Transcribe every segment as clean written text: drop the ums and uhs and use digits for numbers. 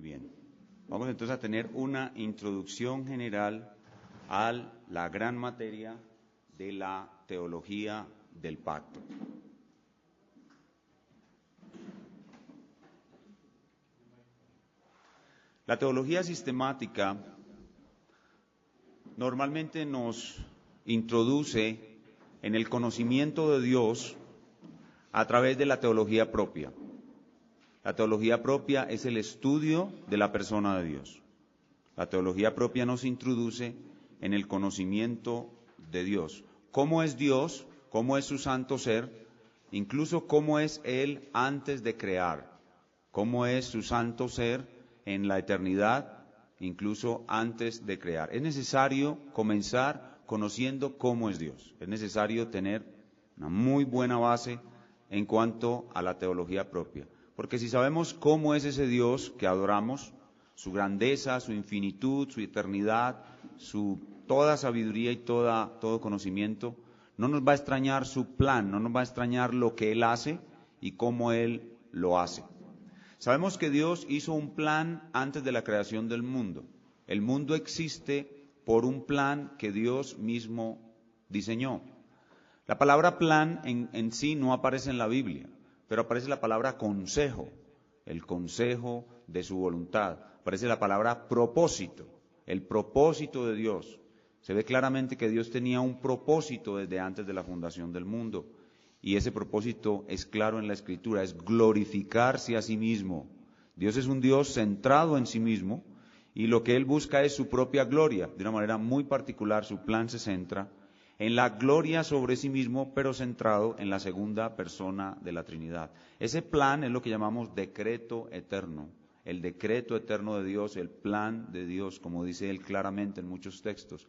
bien. Vamos entonces a tener una introducción general a la gran materia de la teología del pacto. La teología sistemática normalmente nos introduce en el conocimiento de Dios a través de la teología propia. La teología propia es el estudio de la persona de Dios. La teología propia nos introduce en el conocimiento de Dios. ¿Cómo es Dios? ¿Cómo es su santo ser? Incluso cómo es Él antes de crear. ¿Cómo es su santo ser en la eternidad? Incluso antes de crear. Es necesario comenzar conociendo cómo es Dios. Es necesario tener una muy buena base en cuanto a la teología propia. Porque si sabemos cómo es ese Dios que adoramos, su grandeza, su infinitud, su eternidad, su toda sabiduría y todo conocimiento, no nos va a extrañar su plan, no nos va a extrañar lo que Él hace y cómo Él lo hace. Sabemos que Dios hizo un plan antes de la creación del mundo. El mundo existe por un plan que Dios mismo diseñó. La palabra plan en sí no aparece en la Biblia, pero aparece la palabra consejo, el consejo de su voluntad. Aparece la palabra propósito, el propósito de Dios. Se ve claramente que Dios tenía un propósito desde antes de la fundación del mundo. Y ese propósito es claro en la Escritura, es glorificarse a sí mismo. Dios es un Dios centrado en sí mismo y lo que Él busca es su propia gloria. De una manera muy particular, su plan se centra en la gloria sobre sí mismo, pero centrado en la segunda persona de la Trinidad. Ese plan es lo que llamamos decreto eterno. El decreto eterno de Dios, el plan de Dios, como dice Él claramente en muchos textos.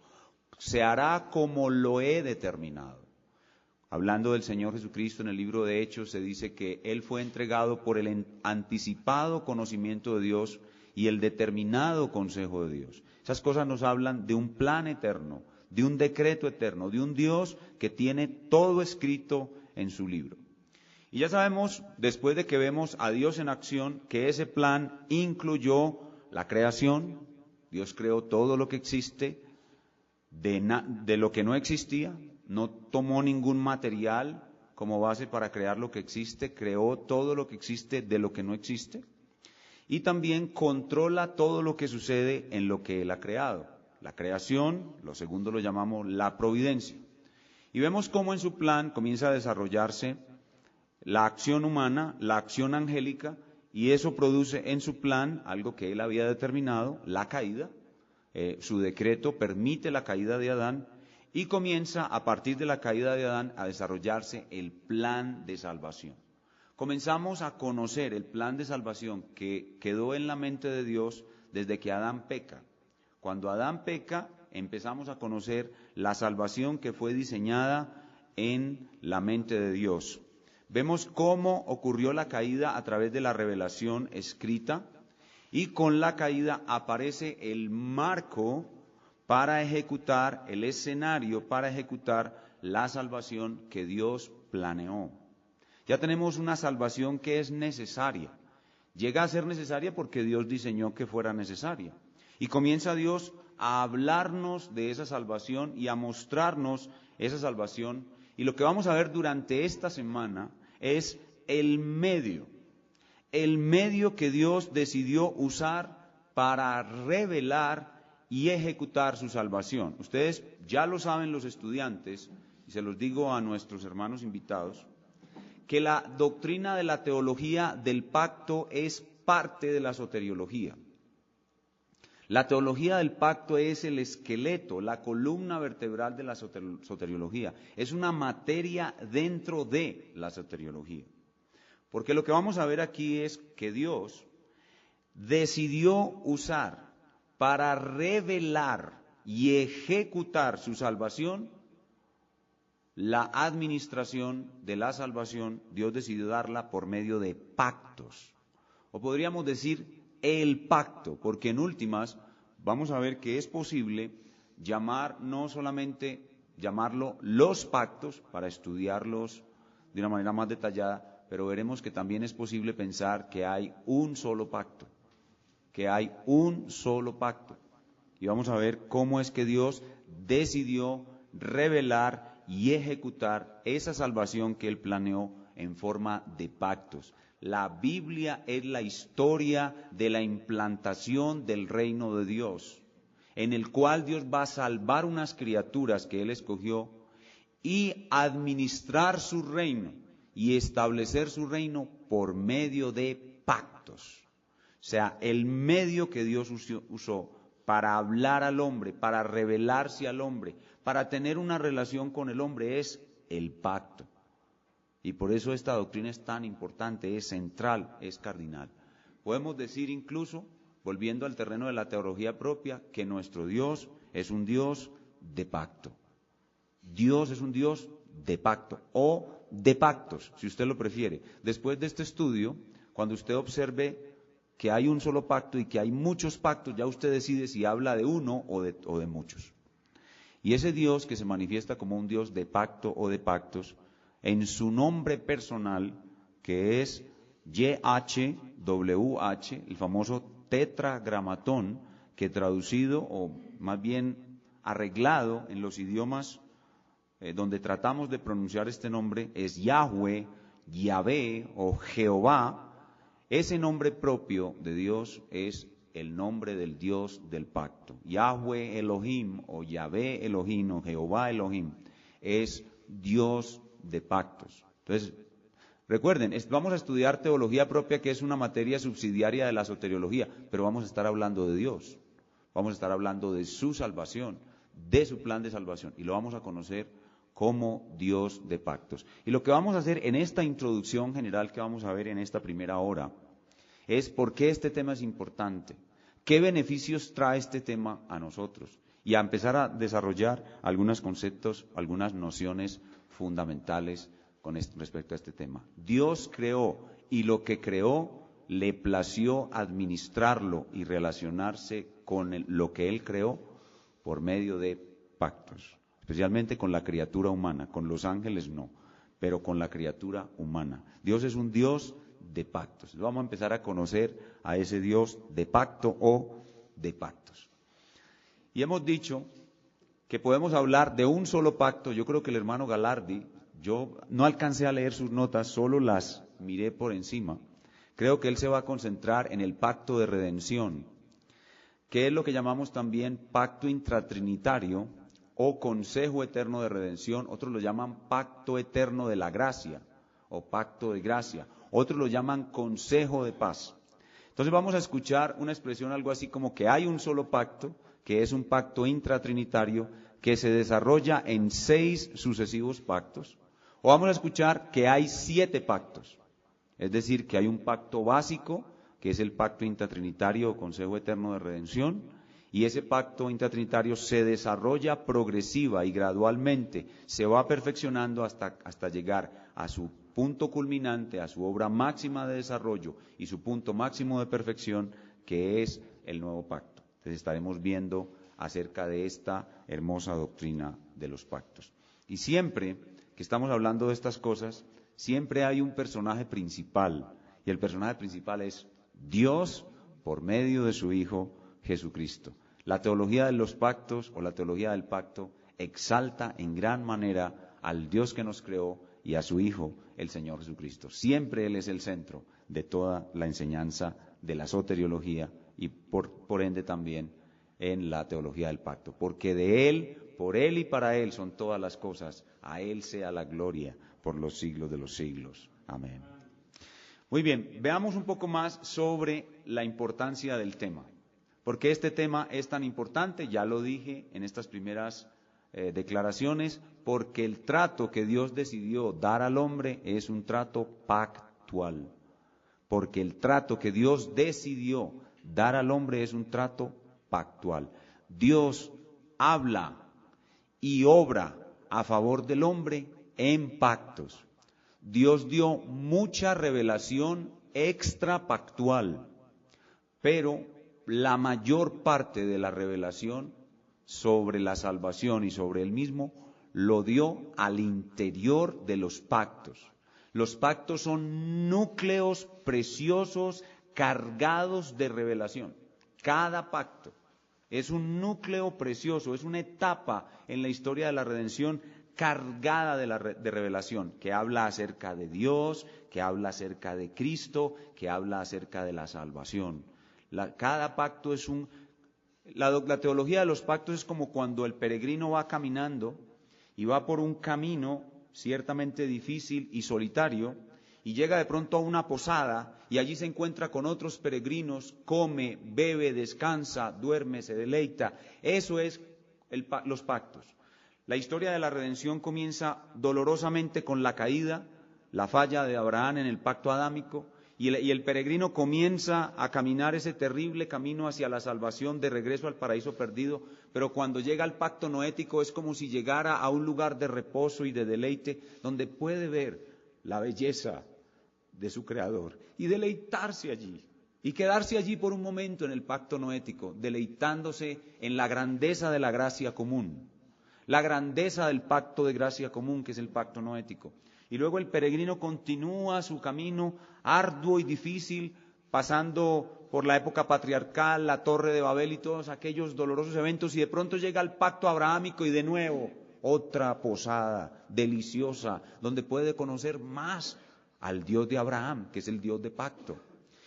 Se hará como lo he determinado. Hablando del Señor Jesucristo en el libro de Hechos, se dice que Él fue entregado por el anticipado conocimiento de Dios y el determinado consejo de Dios. Esas cosas nos hablan de un plan eterno, de un decreto eterno, de un Dios que tiene todo escrito en su libro. Y ya sabemos, después de que vemos a Dios en acción, que ese plan incluyó la creación. Dios creó todo lo que existe de lo que no existía. No tomó ningún material como base para crear lo que existe, creó todo lo que existe de lo que no existe y también controla todo lo que sucede en lo que Él ha creado. La creación, lo segundo lo llamamos la providencia. Y vemos cómo en su plan comienza a desarrollarse la acción humana, la acción angélica, y eso produce en su plan algo que Él había determinado, la caída. Su decreto permite la caída de Adán, y comienza a partir de la caída de Adán a desarrollarse el plan de salvación. Comenzamos a conocer el plan de salvación que quedó en la mente de Dios desde que Adán peca. Cuando Adán peca, empezamos a conocer la salvación que fue diseñada en la mente de Dios. Vemos cómo ocurrió la caída a través de la revelación escrita y con la caída aparece el marco para ejecutar, el escenario para ejecutar la salvación que Dios planeó. Ya tenemos una salvación que es necesaria. Llega a ser necesaria porque Dios diseñó que fuera necesaria. Y comienza Dios a hablarnos de esa salvación y a mostrarnos esa salvación. Y lo que vamos a ver durante esta semana es el medio que Dios decidió usar para revelar y ejecutar su salvación. Ustedes ya lo saben los estudiantes, y se los digo a nuestros hermanos invitados, que la doctrina de la teología del pacto es parte de la soteriología. La teología del pacto es el esqueleto, la columna vertebral de la soteriología. Es una materia dentro de la soteriología. Porque lo que vamos a ver aquí es que Dios decidió usar para revelar y ejecutar su salvación, la administración de la salvación, Dios decidió darla por medio de pactos. O podríamos decir el pacto, porque en últimas vamos a ver que es posible no solamente llamarlo los pactos para estudiarlos de una manera más detallada, pero veremos que también es posible pensar que hay un solo pacto. que hay un solo pacto. Y vamos a ver cómo es que Dios decidió revelar y ejecutar esa salvación que Él planeó en forma de pactos. La Biblia es la historia de la implantación del reino de Dios, en el cual Dios va a salvar unas criaturas que Él escogió y administrar su reino y establecer su reino por medio de pactos. O sea, el medio que Dios usó para hablar al hombre, para revelarse al hombre, para tener una relación con el hombre es el pacto. Y por eso esta doctrina es tan importante, es central, es cardinal. Podemos decir incluso, volviendo al terreno de la teología propia, que nuestro Dios es un Dios de pacto. Dios es un Dios de pacto o de pactos, si usted lo prefiere. Después de este estudio, cuando usted observe que hay un solo pacto y que hay muchos pactos, ya usted decide si habla de uno o de muchos. Y ese Dios que se manifiesta como un Dios de pacto o de pactos, en su nombre personal, que es YHWH, el famoso tetragramatón, que traducido o más bien arreglado en los idiomas donde tratamos de pronunciar este nombre es Yahweh, Yahvé o Jehová. Ese nombre propio de Dios es el nombre del Dios del pacto. Yahweh Elohim o Yahvé Elohim o Jehová Elohim es Dios de pactos. Entonces, recuerden, vamos a estudiar teología propia, que es una materia subsidiaria de la soteriología, pero vamos a estar hablando de Dios, vamos a estar hablando de su salvación, de su plan de salvación, y lo vamos a conocer como Dios de pactos. Y lo que vamos a hacer en esta introducción general que vamos a ver en esta primera hora es por qué este tema es importante, qué beneficios trae este tema a nosotros, y a empezar a desarrollar algunos conceptos, algunas nociones fundamentales con respecto a este tema. Dios creó, y lo que creó le plació administrarlo y relacionarse con lo que Él creó por medio de pactos, especialmente con la criatura humana. Con los ángeles no, pero con la criatura humana. Dios es un Dios de pactos. Vamos a empezar a conocer a ese Dios de pacto o de pactos. Y hemos dicho que podemos hablar de un solo pacto. Yo creo que el hermano Galardi, yo no alcancé a leer sus notas, solo las miré por encima. Creo que él se va a concentrar en el pacto de redención, que es lo que llamamos también pacto intratrinitario o consejo eterno de redención. Otros lo llaman pacto eterno de la gracia o pacto de gracia. Otros lo llaman consejo de paz. Entonces vamos a escuchar una expresión algo así como que hay un solo pacto, que es un pacto intratrinitario que se desarrolla en 6 sucesivos pactos. O vamos a escuchar que hay 7 pactos, es decir, que hay un pacto básico, que es el pacto intratrinitario o consejo eterno de redención, y ese pacto intratrinitario se desarrolla progresiva y gradualmente, se va perfeccionando hasta llegar a su punto culminante, a su obra máxima de desarrollo y su punto máximo de perfección, que es el nuevo pacto. Entonces estaremos viendo acerca de esta hermosa doctrina de los pactos. Y siempre que estamos hablando de estas cosas, siempre hay un personaje principal, y el personaje principal es Dios por medio de su Hijo Jesucristo. La teología de los pactos o la teología del pacto exalta en gran manera al Dios que nos creó y a su Hijo, el Señor Jesucristo. Siempre Él es el centro de toda la enseñanza de la soteriología y por ende también en la teología del pacto. Porque de Él, por Él y para Él son todas las cosas. A Él sea la gloria por los siglos de los siglos. Amén. Muy bien, veamos un poco más sobre la importancia del tema. ¿Por qué este tema es tan importante? Ya lo dije en estas primeras declaraciones, porque el trato que Dios decidió dar al hombre es un trato pactual. Porque el trato que Dios decidió dar al hombre es un trato pactual. Dios habla y obra a favor del hombre en pactos. Dios dio mucha revelación extrapactual, pero la mayor parte de la revelación sobre la salvación y sobre Él mismo lo dio al interior de los pactos. Los pactos son núcleos preciosos, cargados de revelación. Cada pacto es un núcleo precioso, es una etapa en la historia de la redención cargada de revelación, que habla acerca de Dios, que habla acerca de Cristo, que habla acerca de la salvación. Cada pacto es la teología de los pactos es como cuando el peregrino va caminando y va por un camino ciertamente difícil y solitario, y llega de pronto a una posada y allí se encuentra con otros peregrinos, come, bebe, descansa, duerme, se deleita. Eso es los pactos. La historia de la redención comienza dolorosamente con la caída, la falla de Abraham en el pacto adámico, y el peregrino comienza a caminar ese terrible camino hacia la salvación, de regreso al paraíso perdido, pero cuando llega al pacto noético es como si llegara a un lugar de reposo y de deleite, donde puede ver la belleza de su Creador y deleitarse allí, y quedarse allí por un momento en el pacto noético, deleitándose en la grandeza de la gracia común, la grandeza del pacto de gracia común, que es el pacto noético. Y luego el peregrino continúa su camino arduo y difícil, pasando por la época patriarcal, la Torre de Babel y todos aquellos dolorosos eventos, y de pronto llega al pacto abrahámico y de nuevo otra posada deliciosa, donde puede conocer más al Dios de Abraham, que es el Dios de pacto.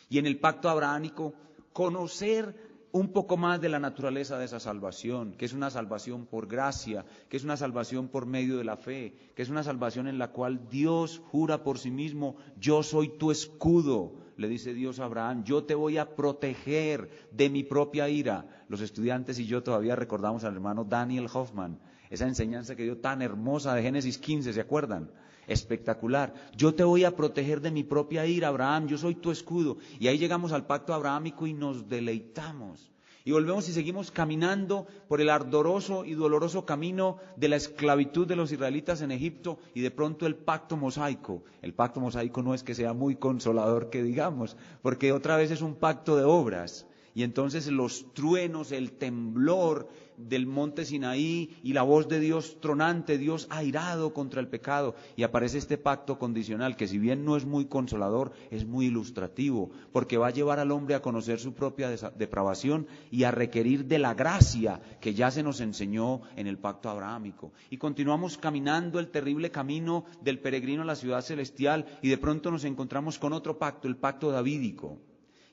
Y en el pacto abrahámico conocer un poco más de la naturaleza de esa salvación, que es una salvación por gracia, que es una salvación por medio de la fe, que es una salvación en la cual Dios jura por sí mismo: yo soy tu escudo, le dice Dios a Abraham, yo te voy a proteger de mi propia ira. Los estudiantes y yo todavía recordamos al hermano Daniel Hoffman, esa enseñanza que dio tan hermosa de Génesis 15, ¿se acuerdan? Espectacular. Yo te voy a proteger de mi propia ira, Abraham, yo soy tu escudo. Y ahí llegamos al pacto abrahámico y nos deleitamos. Y volvemos y seguimos caminando por el ardoroso y doloroso camino de la esclavitud de los israelitas en Egipto, y de pronto el pacto mosaico. El pacto mosaico no es que sea muy consolador, que digamos, porque otra vez es un pacto de obras. Y entonces los truenos, el temblor del monte Sinaí y la voz de Dios tronante, Dios airado contra el pecado, y aparece este pacto condicional que, si bien no es muy consolador, es muy ilustrativo, porque va a llevar al hombre a conocer su propia depravación y a requerir de la gracia que ya se nos enseñó en el pacto abrahámico. Y continuamos caminando el terrible camino del peregrino a la ciudad celestial, y de pronto nos encontramos con otro pacto, el pacto davídico.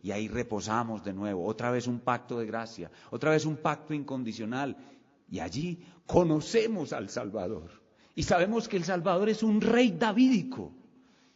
Y ahí reposamos de nuevo, otra vez un pacto de gracia, otra vez un pacto incondicional. Y allí conocemos al Salvador. Y sabemos que el Salvador es un rey davídico.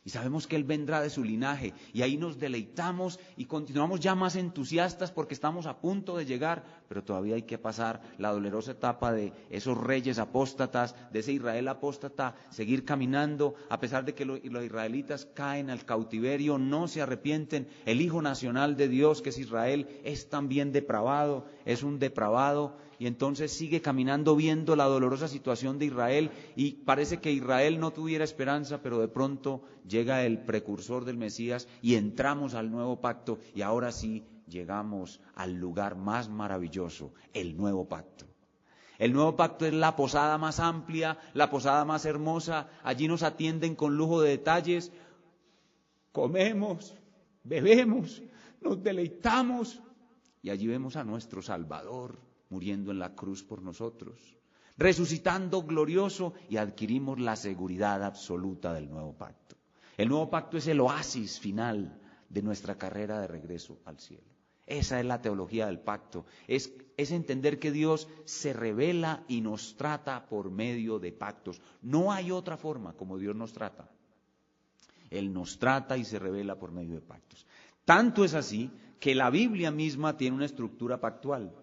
Y sabemos que Él vendrá de su linaje. Y ahí nos deleitamos y continuamos ya más entusiastas porque estamos a punto de llegar. Pero todavía hay que pasar la dolorosa etapa de esos reyes apóstatas, de ese Israel apóstata, seguir caminando. A pesar de que los israelitas caen al cautiverio, no se arrepienten. El Hijo nacional de Dios, que es Israel, es también depravado, es un depravado. Y entonces sigue caminando viendo la dolorosa situación de Israel, y parece que Israel no tuviera esperanza, pero de pronto llega el precursor del Mesías y entramos al nuevo pacto, y ahora sí llegamos al lugar más maravilloso, el nuevo pacto. El nuevo pacto es la posada más amplia, la posada más hermosa. Allí nos atienden con lujo de detalles, comemos, bebemos, nos deleitamos, y allí vemos a nuestro Salvador muriendo en la cruz por nosotros, resucitando glorioso, y adquirimos la seguridad absoluta del nuevo pacto. El nuevo pacto es el oasis final de nuestra carrera de regreso al cielo. Esa es la teología del pacto, es entender que Dios se revela y nos trata por medio de pactos. No hay otra forma como Dios nos trata. Él nos trata y se revela por medio de pactos. Tanto es así que la Biblia misma tiene una estructura pactual.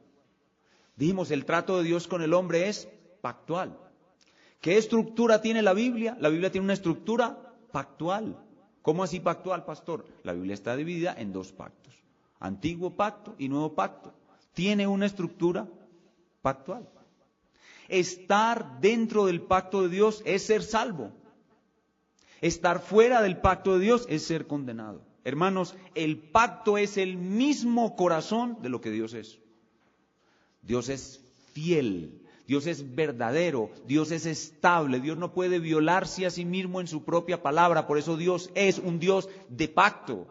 Dijimos, el trato de Dios con el hombre es pactual. ¿Qué estructura tiene la Biblia? La Biblia tiene una estructura pactual. ¿Cómo así pactual, pastor? La Biblia está dividida en dos pactos, Antiguo Pacto y Nuevo Pacto. Tiene una estructura pactual. Estar dentro del pacto de Dios es ser salvo. Estar fuera del pacto de Dios es ser condenado. Hermanos, el pacto es el mismo corazón de lo que Dios es. Dios es fiel, Dios es verdadero, Dios es estable, Dios no puede violarse a sí mismo en su propia palabra. Por eso Dios es un Dios de pacto.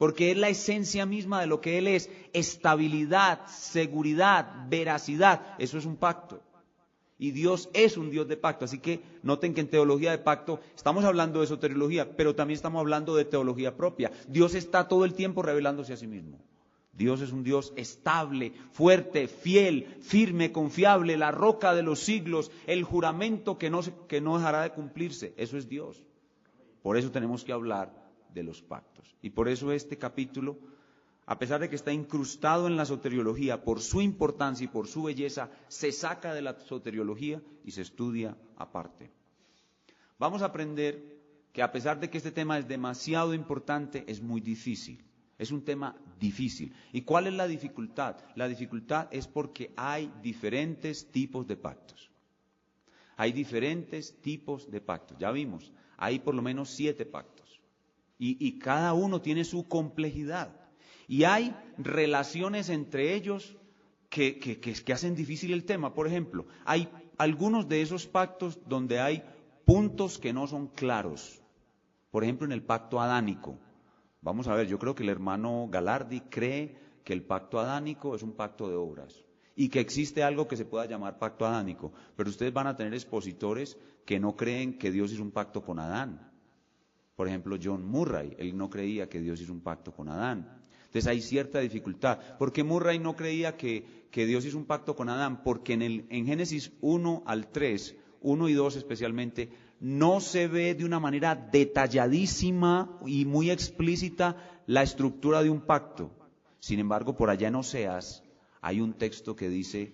porque es la esencia misma de lo que Él es: estabilidad, seguridad, veracidad. Eso es un pacto. Y Dios es un Dios de pacto. Así que noten que en teología de pacto estamos hablando de soteriología, pero también estamos hablando de teología propia. Dios está todo el tiempo revelándose a sí mismo. Dios es un Dios estable, fuerte, fiel, firme, confiable, la roca de los siglos, el juramento que no dejará de cumplirse. Eso es Dios. Por eso tenemos que hablar de los pactos. Y por eso este capítulo, a pesar de que está incrustado en la soteriología, por su importancia y por su belleza, se saca de la soteriología y se estudia aparte. Vamos a aprender que a pesar de que este tema es demasiado importante, es muy difícil. Es un tema difícil. ¿Y cuál es la dificultad? La dificultad es porque hay diferentes tipos de pactos. Hay diferentes tipos de pactos. Ya vimos, hay por lo menos 7 pactos. Y cada uno tiene su complejidad. Y hay relaciones entre ellos que hacen difícil el tema. Por ejemplo, hay algunos de esos pactos donde hay puntos que no son claros. Por ejemplo, en el pacto adánico. Vamos a ver, yo creo que el hermano Galardi cree que el pacto adánico es un pacto de obras y que existe algo que se pueda llamar pacto adánico. Pero ustedes van a tener expositores que no creen que Dios hizo un pacto con Adán. Por ejemplo, John Murray, él no creía que Dios hizo un pacto con Adán. Entonces hay cierta dificultad. ¿Por qué Murray no creía que Dios hizo un pacto con Adán? Porque en Génesis 1 al 3, 1 y 2 especialmente, no se ve de una manera detalladísima y muy explícita la estructura de un pacto. Sin embargo, por allá en Oseas hay un texto que dice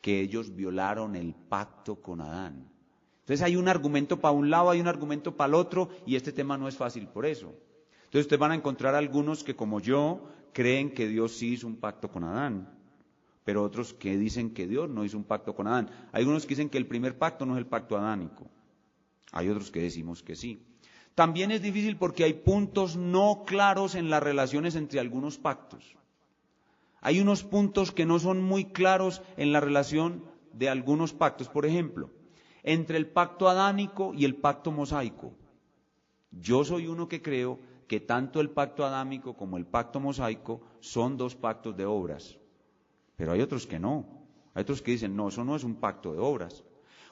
que ellos violaron el pacto con Adán. Entonces hay un argumento para un lado, hay un argumento para el otro, y este tema no es fácil por eso. Entonces ustedes van a encontrar algunos que, como yo, creen que Dios sí hizo un pacto con Adán, pero otros que dicen que Dios no hizo un pacto con Adán. Hay algunos que dicen que el primer pacto no es el pacto adánico. Hay otros que decimos que sí. También es difícil porque hay puntos no claros en las relaciones entre algunos pactos. Hay unos puntos que no son muy claros en la relación de algunos pactos. Por ejemplo, entre el pacto adánico y el pacto mosaico. Yo soy uno que creo que tanto el pacto adámico como el pacto mosaico son 2 pactos de obras. Pero hay otros que no. Hay otros que dicen, no, eso no es un pacto de obras.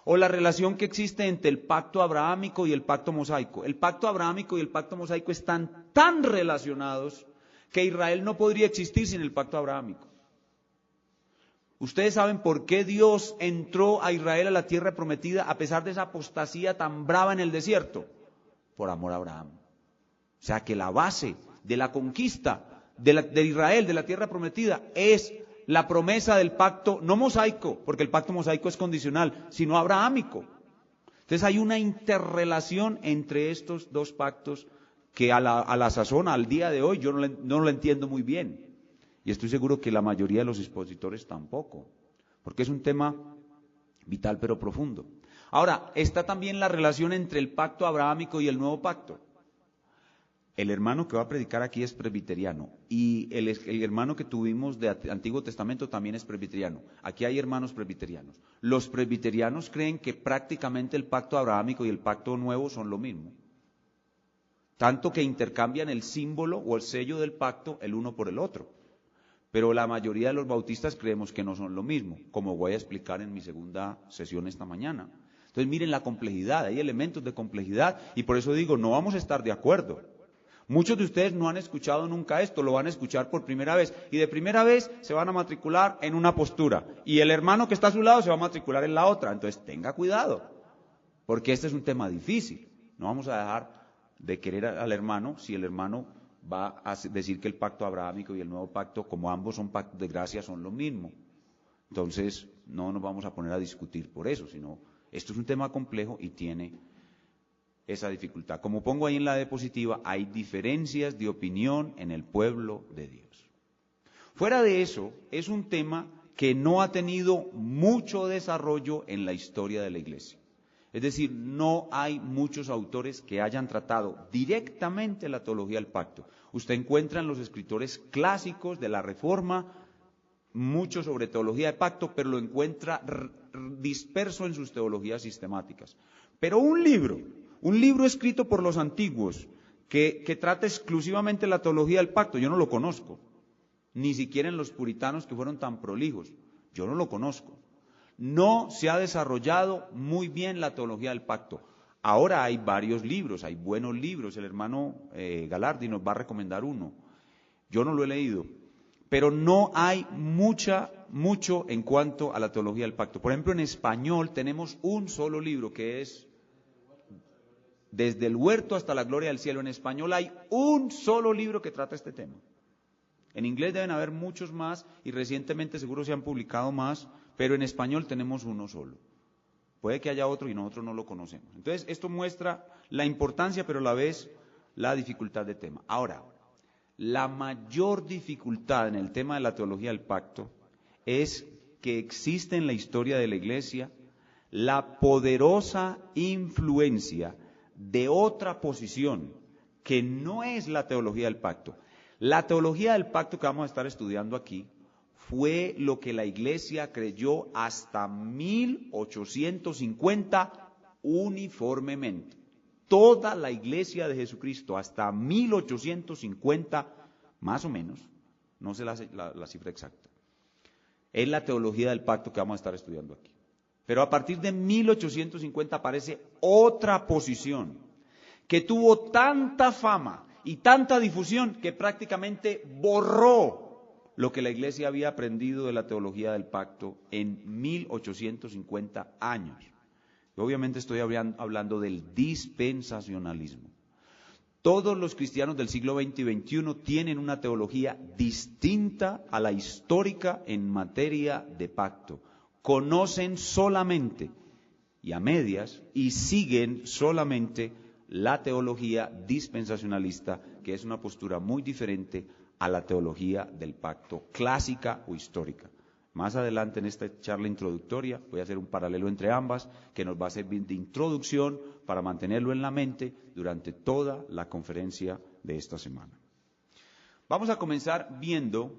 O la relación que existe entre el pacto abrahámico y el pacto mosaico. El pacto abrahámico y el pacto mosaico están tan relacionados que Israel no podría existir sin el pacto abrahámico. Ustedes saben por qué Dios entró a Israel a la tierra prometida a pesar de esa apostasía tan brava en el desierto. Por amor a Abraham. O sea que la base de la conquista de Israel, de la tierra prometida, es la promesa del pacto, no mosaico, porque el pacto mosaico es condicional, sino abrahámico. Entonces hay una interrelación entre estos 2 pactos que a la sazón, al día de hoy, yo no lo entiendo muy bien. Y estoy seguro que la mayoría de los expositores tampoco, porque es un tema vital pero profundo. Ahora, está también la relación entre el pacto abrahámico y el nuevo pacto. El hermano que va a predicar aquí es presbiteriano y el hermano que tuvimos de Antiguo Testamento también es presbiteriano. Aquí hay hermanos presbiterianos. Los presbiterianos creen que prácticamente el pacto abrahámico y el pacto nuevo son lo mismo. Tanto que intercambian el símbolo o el sello del pacto el uno por el otro. Pero la mayoría de los bautistas creemos que no son lo mismo, como voy a explicar en mi segunda sesión esta mañana. Entonces miren la complejidad, hay elementos de complejidad y por eso digo, no vamos a estar de acuerdo. Muchos de ustedes no han escuchado nunca esto, lo van a escuchar por primera vez y de primera vez se van a matricular en una postura y el hermano que está a su lado se va a matricular en la otra. Entonces tenga cuidado, porque este es un tema difícil. No vamos a dejar de querer al hermano si el hermano va a decir que el pacto abrahámico y el nuevo pacto, como ambos son pactos de gracia, son lo mismo. Entonces no nos vamos a poner a discutir por eso, sino esto es un tema complejo y tiene esa dificultad. Como pongo ahí en la diapositiva, hay diferencias de opinión en el pueblo de Dios. Fuera de eso, es un tema que no ha tenido mucho desarrollo en la historia de la Iglesia. Es decir, no hay muchos autores que hayan tratado directamente la teología del pacto. Usted encuentra en los escritores clásicos de la Reforma mucho sobre teología de pacto, pero lo encuentra disperso en sus teologías sistemáticas. Pero un libro escrito por los antiguos, que trata exclusivamente la teología del pacto. Yo no lo conozco, ni siquiera en los puritanos que fueron tan prolijos. Yo no lo conozco. No se ha desarrollado muy bien la teología del pacto. Ahora hay varios libros, hay buenos libros. El hermano Galardi nos va a recomendar uno. Yo no lo he leído, pero no hay mucho en cuanto a la teología del pacto. Por ejemplo, en español tenemos un solo libro que es Desde el huerto hasta la gloria del cielo. En español hay un solo libro que trata este tema. En inglés deben haber muchos más y recientemente seguro se han publicado más, pero en español tenemos uno solo. Puede que haya otro y nosotros no lo conocemos. Entonces, esto muestra la importancia, pero a la vez la dificultad del tema. Ahora, la mayor dificultad en el tema de la teología del pacto es que existe en la historia de la Iglesia la poderosa influencia de otra posición que no es la teología del pacto. La teología del pacto que vamos a estar estudiando aquí fue lo que la Iglesia creyó hasta 1850 uniformemente. Toda la Iglesia de Jesucristo hasta 1850, más o menos, no sé la cifra exacta, es la teología del pacto que vamos a estar estudiando aquí. Pero a partir de 1850 aparece otra posición que tuvo tanta fama y tanta difusión que prácticamente borró lo que la Iglesia había aprendido de la teología del pacto en 1850 años. Y obviamente estoy hablando del dispensacionalismo. Todos los cristianos del siglo XX y XXI tienen una teología distinta a la histórica en materia de pacto. Conocen solamente y a medias y siguen solamente la teología dispensacionalista, que es una postura muy diferente a la teología del pacto clásica o histórica. Más adelante en esta charla introductoria voy a hacer un paralelo entre ambas que nos va a servir de introducción para mantenerlo en la mente durante toda la conferencia de esta semana. Vamos a comenzar viendo,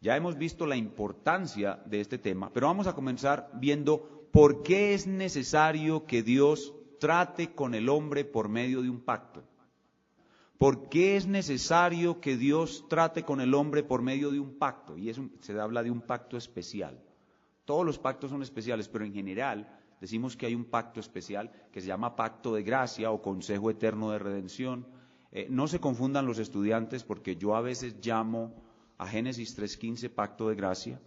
ya hemos visto la importancia de este tema, pero vamos a comenzar viendo por qué es necesario que Dios trate con el hombre por medio de un pacto. ¿Por qué es necesario que Dios trate con el hombre por medio de un pacto? Y se habla de un pacto especial. Todos los pactos son especiales, pero en general decimos que hay un pacto especial que se llama pacto de gracia o consejo eterno de redención. No se confundan los estudiantes porque yo a veces llamo a Génesis 3:15 pacto de gracia.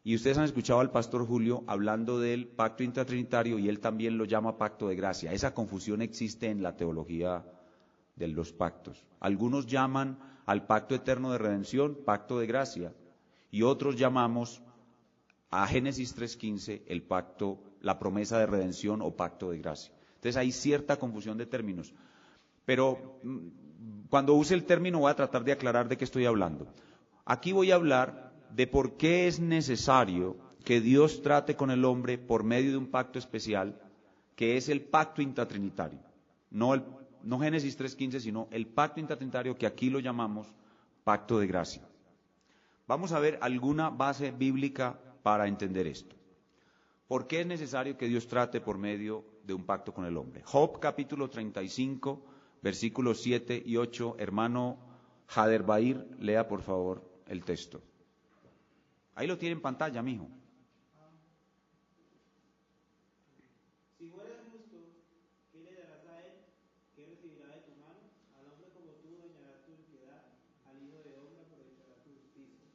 Y ustedes han escuchado al pastor Julio hablando del pacto intratrinitario y él también lo llama pacto de gracia. Esa confusión existe en la teología de los pactos. Algunos llaman al pacto eterno de redención pacto de gracia y otros llamamos a Génesis 3:15 el pacto, la promesa de redención o pacto de gracia. Entonces hay cierta confusión de términos, pero cuando use el término voy a tratar de aclarar de qué estoy hablando. Aquí voy a hablar de por qué es necesario que Dios trate con el hombre por medio de un pacto especial, que es el pacto intratrinitario, no Génesis 3:15, sino el pacto intratrinitario que aquí lo llamamos pacto de gracia. Vamos a ver alguna base bíblica para entender esto. ¿Por qué es necesario que Dios trate por medio de un pacto con el hombre? Job capítulo 35, versículos 7 y 8. Hermano Jaderbair, lea por favor el texto. Ahí lo tiene en pantalla, mijo. Si fueres justo, ¿qué le darás a él? ¿Qué recibirá de tu mano? Al hombre como tú dañarás tu impiedad, al hijo de hombre aprovechará tu justicia.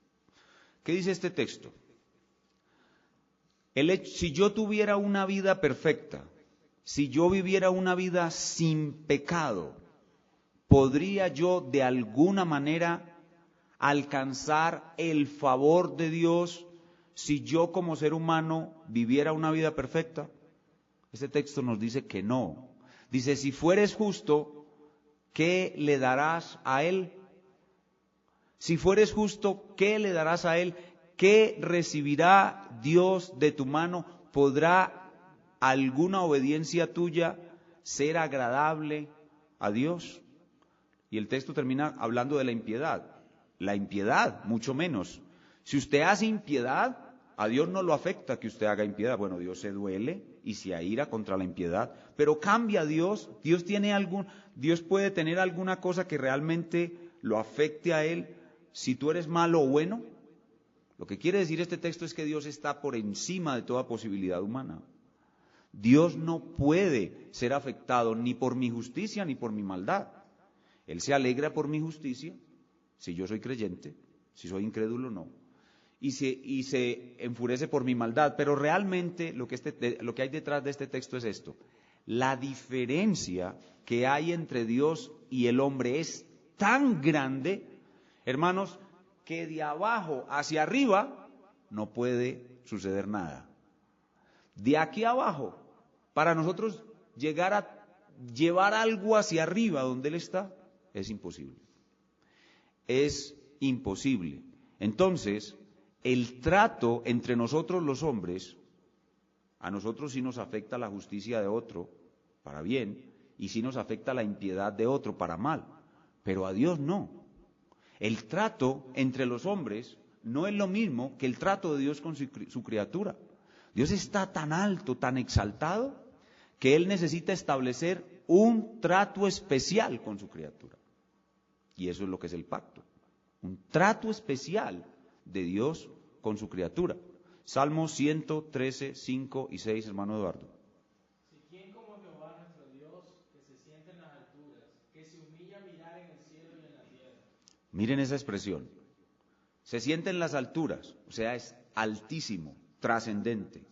¿Qué dice este texto? Si yo tuviera una vida perfecta, si yo viviera una vida sin pecado, ¿podría yo de alguna manera alcanzar el favor de Dios si yo como ser humano viviera una vida perfecta? Este texto nos dice que no. Dice, si fueres justo, ¿qué le darás a él? Si fueres justo, ¿qué le darás a él? ¿Qué recibirá Dios de tu mano? ¿Podrá alguna obediencia tuya ser agradable a Dios? Y el texto termina hablando de la impiedad. La impiedad, mucho menos. Si usted hace impiedad, A Dios no lo afecta que usted haga impiedad. Bueno, Dios se duele y se aira contra la impiedad, pero cambia a Dios. Dios puede tener alguna cosa que realmente lo afecte a Él si tú eres malo o bueno. Lo que quiere decir este texto es que Dios está por encima de toda posibilidad humana. Dios no puede ser afectado ni por mi justicia ni por mi maldad. Él se alegra por mi justicia, si yo soy creyente, si soy incrédulo no. Y se enfurece por mi maldad, pero realmente lo que hay detrás de este texto es esto. La diferencia que hay entre Dios y el hombre es tan grande, hermanos, que de abajo hacia arriba no puede suceder nada. De aquí abajo, para nosotros llegar a llevar algo hacia arriba donde Él está, es imposible. Es imposible. Entonces, el trato entre nosotros los hombres, a nosotros sí nos afecta la justicia de otro para bien, y sí nos afecta la impiedad de otro para mal, pero a Dios no. El trato entre los hombres no es lo mismo que el trato de Dios con su criatura. Dios está tan alto, tan exaltado, que Él necesita establecer un trato especial con su criatura. Y eso es lo que es el pacto. Un trato especial de Dios con su criatura. Salmos 113, 5 y 6, hermano Eduardo. Si quién como Jehová nuestro Dios, que se sienta en las alturas, que se humilla a mirar en el cielo y en la tierra. Miren esa expresión. Se sienta en las alturas, o sea, es altísimo, trascendente.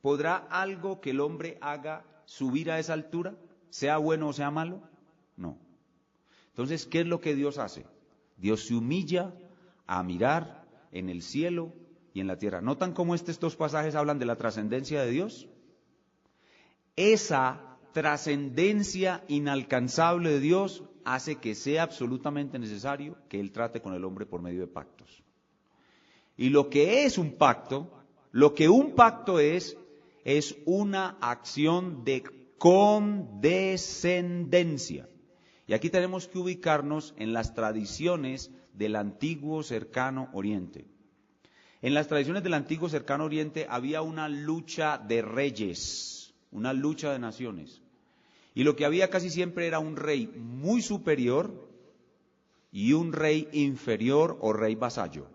¿Podrá algo que el hombre haga subir a esa altura, sea bueno o sea malo? No. Entonces, ¿qué es lo que Dios hace? Dios se humilla a mirar en el cielo y en la tierra. ¿Notan cómo estos dos pasajes hablan de la trascendencia de Dios? Esa trascendencia inalcanzable de Dios hace que sea absolutamente necesario que Él trate con el hombre por medio de pactos. Y lo que es un pacto, lo que un pacto es una acción de condescendencia. Y aquí tenemos que ubicarnos en las tradiciones del antiguo cercano Oriente. En las tradiciones del antiguo cercano Oriente había una lucha de reyes, una lucha de naciones. Y lo que había casi siempre era un rey muy superior y un rey inferior o rey vasallo.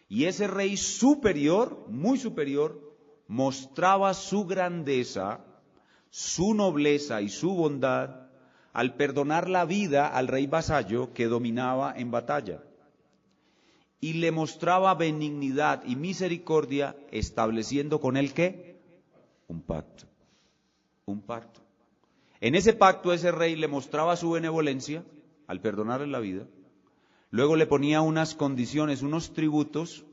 Y ese rey superior, muy superior, mostraba su grandeza, su nobleza y su bondad al perdonar la vida al rey vasallo que dominaba en batalla. Y le mostraba benignidad y misericordia, estableciendo con él ¿qué? Un pacto. Un pacto. En ese pacto ese rey le mostraba su benevolencia al perdonarle la vida. Luego le ponía unas condiciones, unos tributos,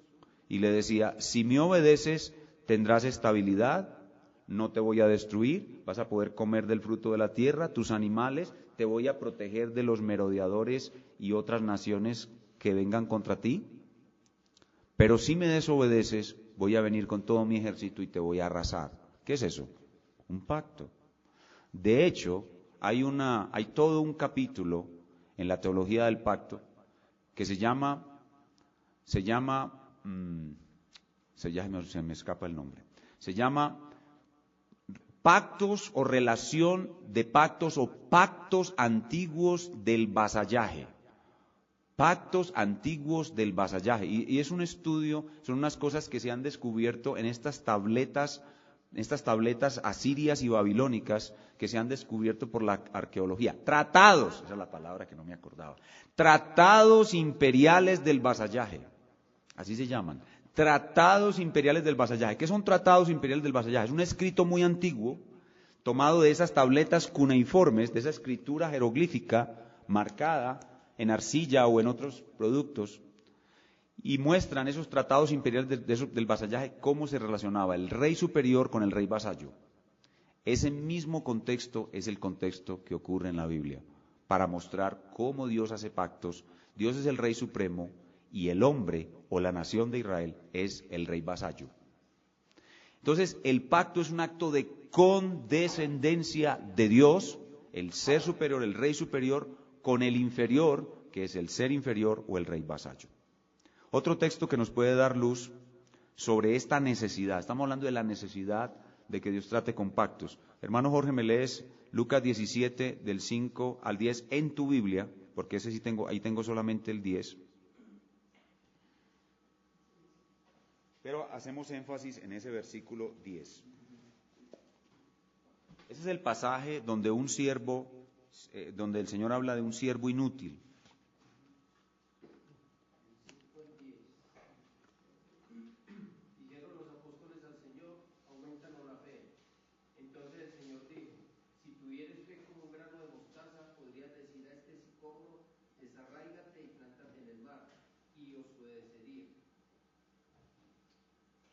y le decía, si me obedeces tendrás estabilidad, no te voy a destruir, vas a poder comer del fruto de la tierra, tus animales, te voy a proteger de los merodeadores y otras naciones que vengan contra ti. Pero si me desobedeces, voy a venir con todo mi ejército y te voy a arrasar. ¿Qué es eso? Un pacto. De hecho, hay todo un capítulo en la teología del pacto que se me escapa el nombre. Se llama pactos o relación de pactos o pactos antiguos del vasallaje. Pactos antiguos del vasallaje. Y es un estudio, son unas cosas que se han descubierto en estas tabletas asirias y babilónicas que se han descubierto por la arqueología. Tratados, esa es la palabra que no me acordaba. Tratados imperiales del vasallaje. Así se llaman. Tratados imperiales del vasallaje. ¿Qué son tratados imperiales del vasallaje? Es un escrito muy antiguo, tomado de esas tabletas cuneiformes, de esa escritura jeroglífica marcada en arcilla o en otros productos, y muestran esos tratados imperiales del vasallaje cómo se relacionaba el rey superior con el rey vasallo. Ese mismo contexto es el contexto que ocurre en la Biblia, para mostrar cómo Dios hace pactos. Dios es el rey supremo y el hombre o la nación de Israel es el rey vasallo. Entonces, el pacto es un acto de condescendencia de Dios, el ser superior, el rey superior, con el inferior, que es el ser inferior o el rey vasallo. Otro texto que nos puede dar luz sobre esta necesidad. Estamos hablando de la necesidad de que Dios trate con pactos. Hermano Jorge, me lees Lucas 17, del 5 al 10 en tu Biblia, porque ese sí tengo, ahí tengo solamente el 10. Pero hacemos énfasis en ese versículo 10. Ese es el pasaje donde un siervo, donde el Señor habla de un siervo inútil. Dijeron los apóstoles al Señor, aumentanos la fe. Entonces el Señor dijo, si tuvieres fe como un grano de mostaza, podrías decir a este sicómoro, desarráigate y plántate en el mar, y os obedecería.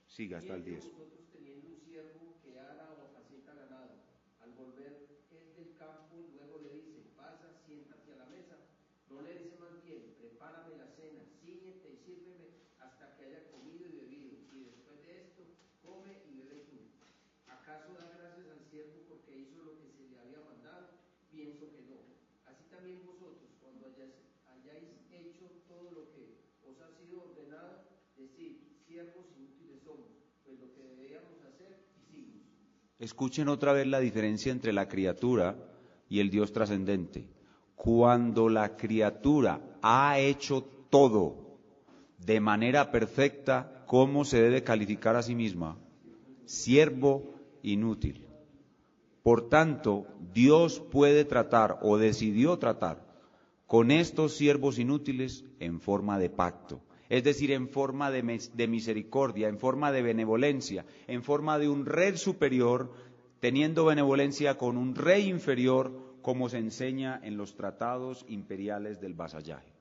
Siga hasta el 10. Vosotros teniendo un siervo que ara o apacienta ganado, al volver él del campo, luego le dice, pasa, siéntate a la mesa. No le dice más bien, prepárame la cena, cíñete y sírveme hasta que haya comido y bebido, y después de esto, come y bebe tú. ¿Acaso da gracias al siervo porque hizo lo que se le había mandado? Pienso que no. Así también vosotros, cuando hayáis hecho todo lo que os ha sido ordenado, decid, siervos inútiles somos, pues lo que debíamos hacer hicimos. Escuchen otra vez la diferencia entre la criatura y el Dios trascendente. Cuando la criatura ha hecho todo de manera perfecta, ¿cómo se debe calificar a sí misma? Siervo inútil. Por tanto, Dios puede tratar o decidió tratar con estos siervos inútiles en forma de pacto. Es decir, en forma de misericordia, en forma de benevolencia, en forma de un rey superior, teniendo benevolencia con un rey inferior, como se enseña en los tratados imperiales del vasallaje.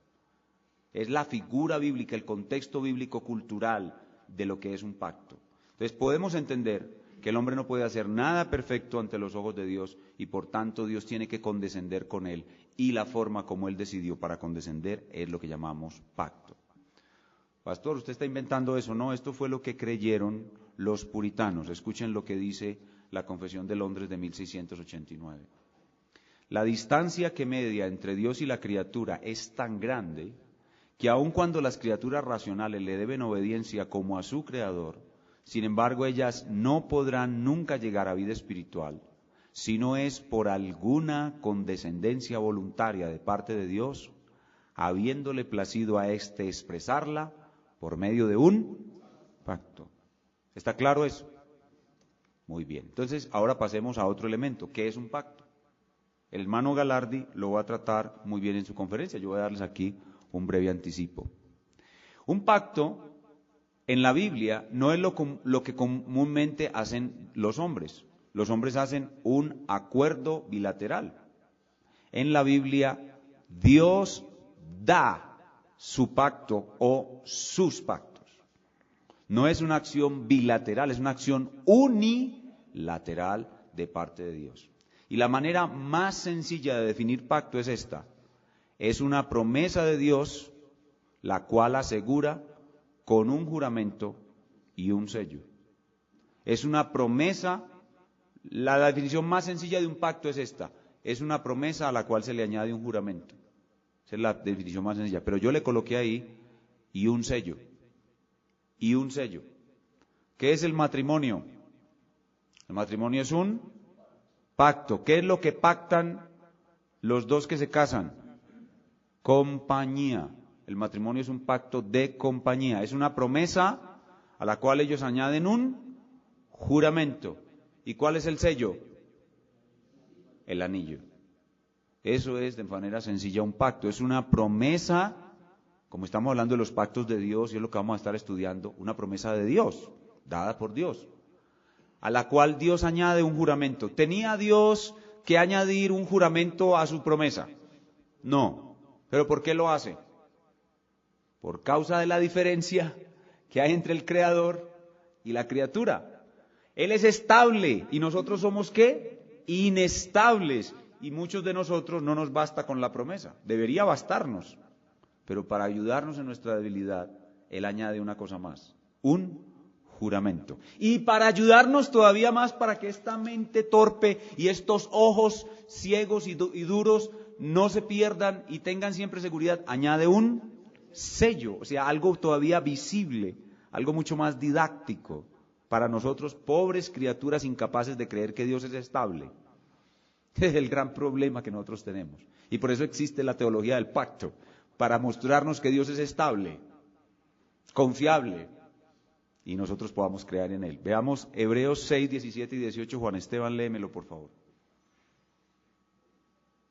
Es la figura bíblica, el contexto bíblico cultural de lo que es un pacto. Entonces podemos entender que el hombre no puede hacer nada perfecto ante los ojos de Dios y por tanto Dios tiene que condescender con él y la forma como él decidió para condescender es lo que llamamos pacto. Pastor, usted está inventando eso. No, esto fue lo que creyeron los puritanos. Escuchen lo que dice la Confesión de Londres de 1689. La distancia que media entre Dios y la criatura es tan grande que aun cuando las criaturas racionales le deben obediencia como a su Creador, sin embargo ellas no podrán nunca llegar a vida espiritual, si no es por alguna condescendencia voluntaria de parte de Dios, habiéndole placido a éste expresarla por medio de un pacto. ¿Está claro eso? Muy bien. Entonces, ahora pasemos a otro elemento. ¿Qué es un pacto? El hermano Galardi lo va a tratar muy bien en su conferencia. Yo voy a darles aquí un breve anticipo. Un pacto en la Biblia no es lo que comúnmente hacen los hombres. Los hombres hacen un acuerdo bilateral. En la Biblia, Dios da su pacto o sus pactos. No es una acción bilateral, es una acción unilateral de parte de Dios. Y la manera más sencilla de definir pacto es esta. Es una promesa de Dios, la cual asegura con un juramento y un sello. Es una promesa, la definición más sencilla de un pacto es esta. Es una promesa a la cual se le añade un juramento. Esa es la definición más sencilla. Pero yo le coloqué ahí y un sello. Y un sello. ¿Qué es el matrimonio? El matrimonio es un pacto. ¿Qué es lo que pactan los dos que se casan? Compañía. El matrimonio es un pacto de compañía. Es una promesa a la cual ellos añaden un juramento. ¿Y cuál es el sello? El anillo. Eso es de manera sencilla un pacto. Es una promesa, como estamos hablando de los pactos de Dios, y es lo que vamos a estar estudiando, una promesa de Dios, dada por Dios, a la cual Dios añade un juramento. ¿Tenía Dios que añadir un juramento a su promesa? No. ¿Pero por qué lo hace? Por causa de la diferencia que hay entre el Creador y la criatura. Él es estable y nosotros somos ¿qué? Inestables. Y muchos de nosotros no nos basta con la promesa. Debería bastarnos. Pero para ayudarnos en nuestra debilidad, Él añade una cosa más. Un juramento. Y para ayudarnos todavía más, para que esta mente torpe y estos ojos ciegos y duros no se pierdan y tengan siempre seguridad, añade un sello. O sea, algo todavía visible algo mucho más didáctico para nosotros, pobres criaturas incapaces de creer que Dios es estable. Ese es el gran problema que nosotros tenemos. Y por eso existe la teología del pacto, para mostrarnos que Dios es estable, confiable, y nosotros podamos creer en Él. Veamos Hebreos 6, 17 y 18. Juan Esteban, léemelo, por favor.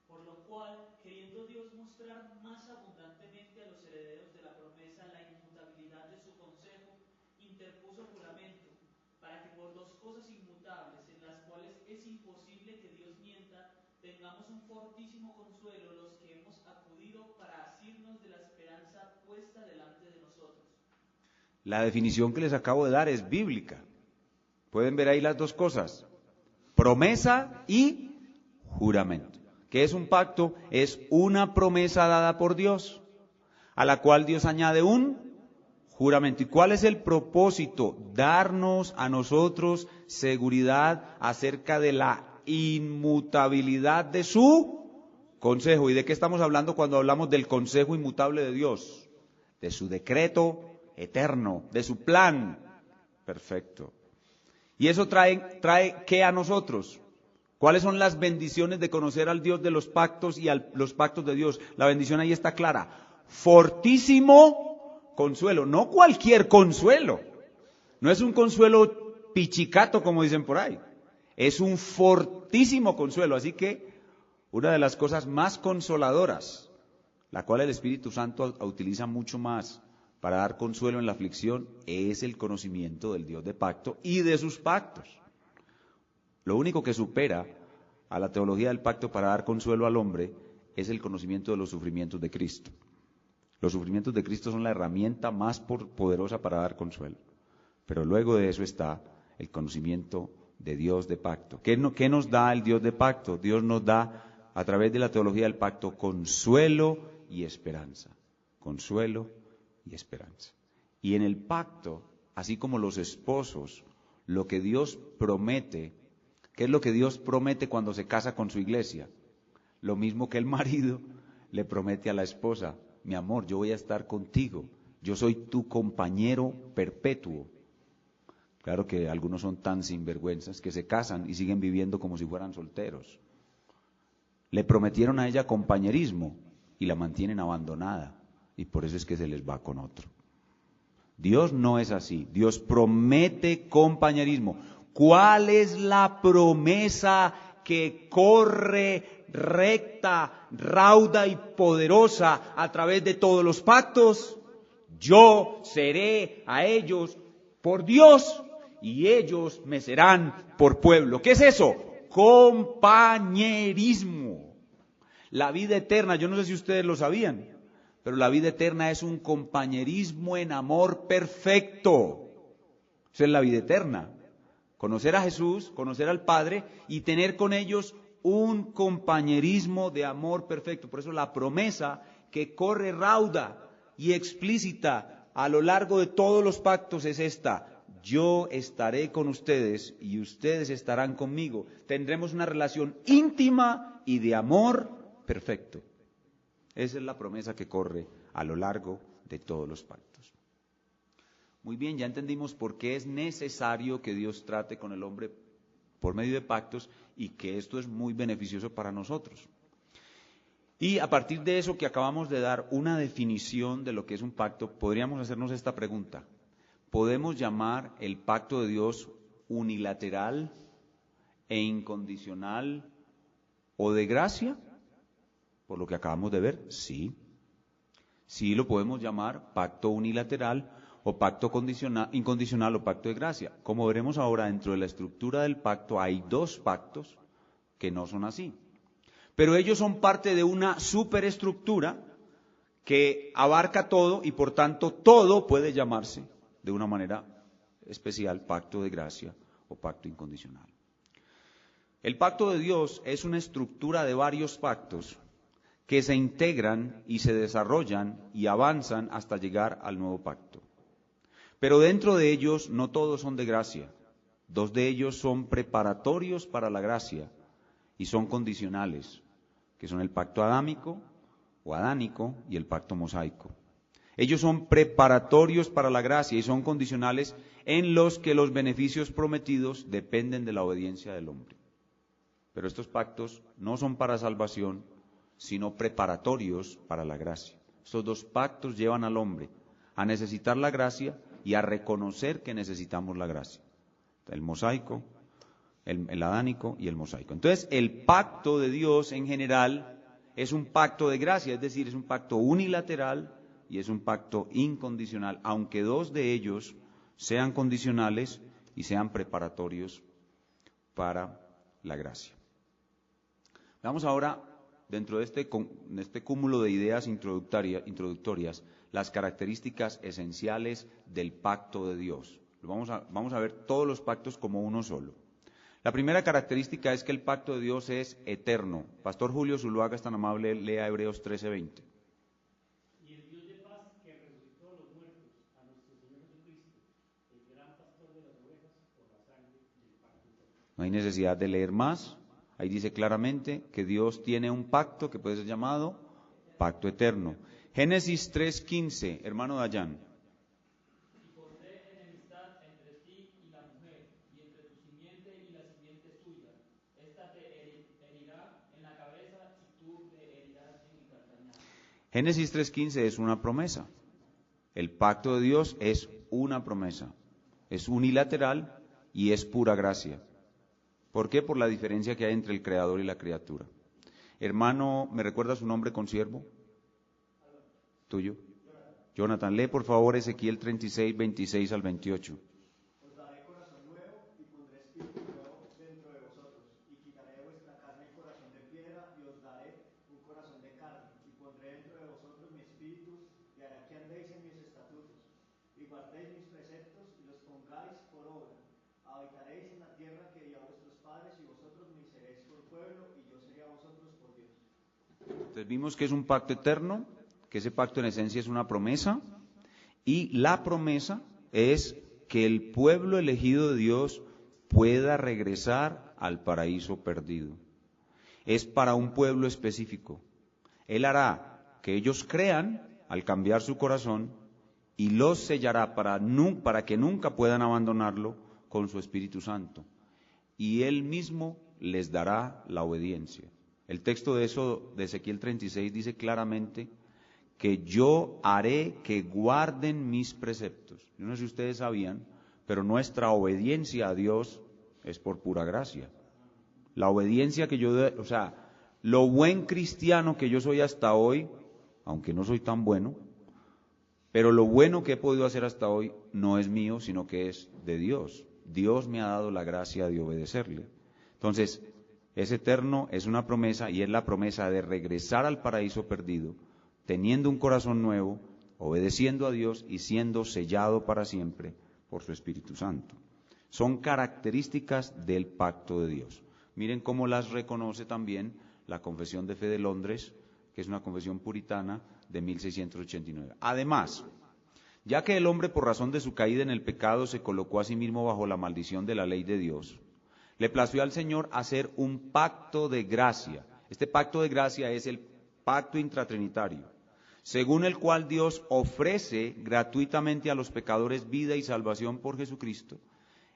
Por lo cual, queriendo Dios mostrar más abundantemente a los herederos de la promesa la inmutabilidad de su consejo, interpuso juramento, para que por dos cosas inmutables, en las cuales es imposible que Dios mienta, tengamos un fortísimo consuelo los que hemos acudido para asirnos de la esperanza puesta delante de nosotros. La definición que les acabo de dar es bíblica. Pueden ver ahí las dos cosas: promesa y juramento. ¿Qué es un pacto? Es una promesa dada por Dios, a la cual Dios añade un juramento. ¿Y cuál es el propósito? Darnos a nosotros seguridad acerca de la inmutabilidad de su consejo. ¿Y de qué estamos hablando cuando hablamos del consejo inmutable de Dios? De su decreto eterno, de su plan perfecto. Y eso trae ¿qué a nosotros? ¿Cuáles son las bendiciones de conocer al Dios de los pactos y a los pactos de Dios? La bendición ahí está clara: fortísimo consuelo, no cualquier consuelo, no es un consuelo pichicato como dicen por ahí, es un fortísimo consuelo. Así que una de las cosas más consoladoras, la cual el Espíritu Santo utiliza mucho más para dar consuelo en la aflicción, es el conocimiento del Dios de pacto y de sus pactos. Lo único que supera a la teología del pacto para dar consuelo al hombre es el conocimiento de los sufrimientos de Cristo. Los sufrimientos de Cristo son la herramienta más poderosa para dar consuelo. Pero luego de eso está el conocimiento de Dios de pacto. ¿Qué nos da el Dios de pacto? Dios nos da, a través de la teología del pacto, consuelo y esperanza. Consuelo y esperanza. Y en el pacto, así como los esposos, lo que Dios promete, ¿qué es lo que Dios promete cuando se casa con su iglesia? Lo mismo que el marido le promete a la esposa: mi amor, yo voy a estar contigo, yo soy tu compañero perpetuo. Claro que algunos son tan sinvergüenzas que se casan y siguen viviendo como si fueran solteros. Le prometieron a ella compañerismo y la mantienen abandonada, y por eso es que se les va con otro. Dios no es así. Dios promete compañerismo. ¿Cuál es la promesa que corre recta, rauda y poderosa a través de todos los pactos? Yo seré a ellos por Dios y ellos me serán por pueblo. ¿Qué es eso? Compañerismo. La vida eterna, yo no sé si ustedes lo sabían, pero la vida eterna es un compañerismo en amor perfecto. Esa es la vida eterna. Conocer a Jesús, conocer al Padre y tener con ellos un compañerismo de amor perfecto. Por eso la promesa que corre rauda y explícita a lo largo de todos los pactos es esta: yo estaré con ustedes y ustedes estarán conmigo. Tendremos una relación íntima y de amor perfecto. Esa es la promesa que corre a lo largo de todos los pactos. Muy bien, ya entendimos por qué es necesario que Dios trate con el hombre por medio de pactos y que esto es muy beneficioso para nosotros. Y a partir de eso que acabamos de dar una definición de lo que es un pacto, podríamos hacernos esta pregunta: ¿podemos llamar el pacto de Dios unilateral e incondicional o de gracia? Por lo que acabamos de ver, sí. Sí lo podemos llamar pacto unilateral o pacto incondicional o pacto de gracia. Como veremos ahora, dentro de la estructura del pacto hay dos pactos que no son así. Pero ellos son parte de una superestructura que abarca todo y por tanto todo puede llamarse de una manera especial pacto de gracia o pacto incondicional. El pacto de Dios es una estructura de varios pactos que se integran y se desarrollan y avanzan hasta llegar al nuevo pacto. Pero dentro de ellos no todos son de gracia. Dos de ellos son preparatorios para la gracia y son condicionales, que son el pacto adámico o adánico y el pacto mosaico. Ellos son preparatorios para la gracia y son condicionales en los que los beneficios prometidos dependen de la obediencia del hombre. Pero estos pactos no son para salvación, sino preparatorios para la gracia. Estos dos pactos llevan al hombre a necesitar la gracia y a reconocer que necesitamos la gracia. El mosaico, el adánico y el mosaico. Entonces, el pacto de Dios en general es un pacto de gracia, es decir, es un pacto unilateral y es un pacto incondicional, aunque dos de ellos sean condicionales y sean preparatorios para la gracia. Vamos ahora, dentro de este cúmulo de ideas introductorias, las características esenciales del pacto de Dios. Vamos a ver todos los pactos como uno solo. La primera característica es que el pacto de Dios es eterno. Pastor Julio Zuluaga es tan amable, lea Hebreos 13:20. Y el Dios de paz que resucitó a los muertos, a nuestro Señor Jesucristo, el gran pastor de las ovejas, por la sangre del pacto eterno. No hay necesidad de leer más. Ahí dice claramente que Dios tiene un pacto que puede ser llamado pacto eterno. Génesis 3:15, hermano Dayan. Y pondré enemistad entre ti y la mujer, y entre tu simiente y la simiente suya. Esta te herirá en la cabeza y tú le herirás en el calcañar. Génesis 3:15 es una promesa. El pacto de Dios es una promesa. Es unilateral y es pura gracia. ¿Por qué? Por la diferencia que hay entre el creador y la criatura. Hermano, ¿me recuerda su nombre, consiervo? ¿Tuyo? Jonathan, lee por favor Ezequiel 36, 26 al 28. Os daré corazón nuevo y pondré espíritu nuevo dentro de vosotros, y quitaré de vuestra carne el corazón de piedra, y os daré un corazón de carne, y pondré dentro de vosotros mi espíritu, y haré que andéis en mis estatutos, y guardéis mis preceptos, y los pongáis por obra. Habitaréis en la tierra que di a vuestros padres, y vosotros me seréis por pueblo, y yo seré a vosotros por Dios. Entonces vimos que es un pacto eterno, que ese pacto en esencia es una promesa, y la promesa es que el pueblo elegido de Dios pueda regresar al paraíso perdido. Es para un pueblo específico. Él hará que ellos crean al cambiar su corazón y los sellará para que nunca puedan abandonarlo con su Espíritu Santo. Y Él mismo les dará la obediencia. El texto de Ezequiel 36 dice claramente que yo haré que guarden mis preceptos. Yo no sé si ustedes sabían, pero nuestra obediencia a Dios es por pura gracia. La obediencia que lo buen cristiano que yo soy hasta hoy, aunque no soy tan bueno, pero lo bueno que he podido hacer hasta hoy no es mío, sino que es de Dios. Dios me ha dado la gracia de obedecerle. Entonces, es eterno, es una promesa y es la promesa de regresar al paraíso perdido, teniendo un corazón nuevo, obedeciendo a Dios y siendo sellado para siempre por su Espíritu Santo. Son características del pacto de Dios. Miren cómo las reconoce también la Confesión de Fe de Londres, que es una confesión puritana de 1689. Además, ya que el hombre por razón de su caída en el pecado se colocó a sí mismo bajo la maldición de la ley de Dios, le plació al Señor hacer un pacto de gracia. Este pacto de gracia es el pacto intratrinitario, según el cual Dios ofrece gratuitamente a los pecadores vida y salvación por Jesucristo,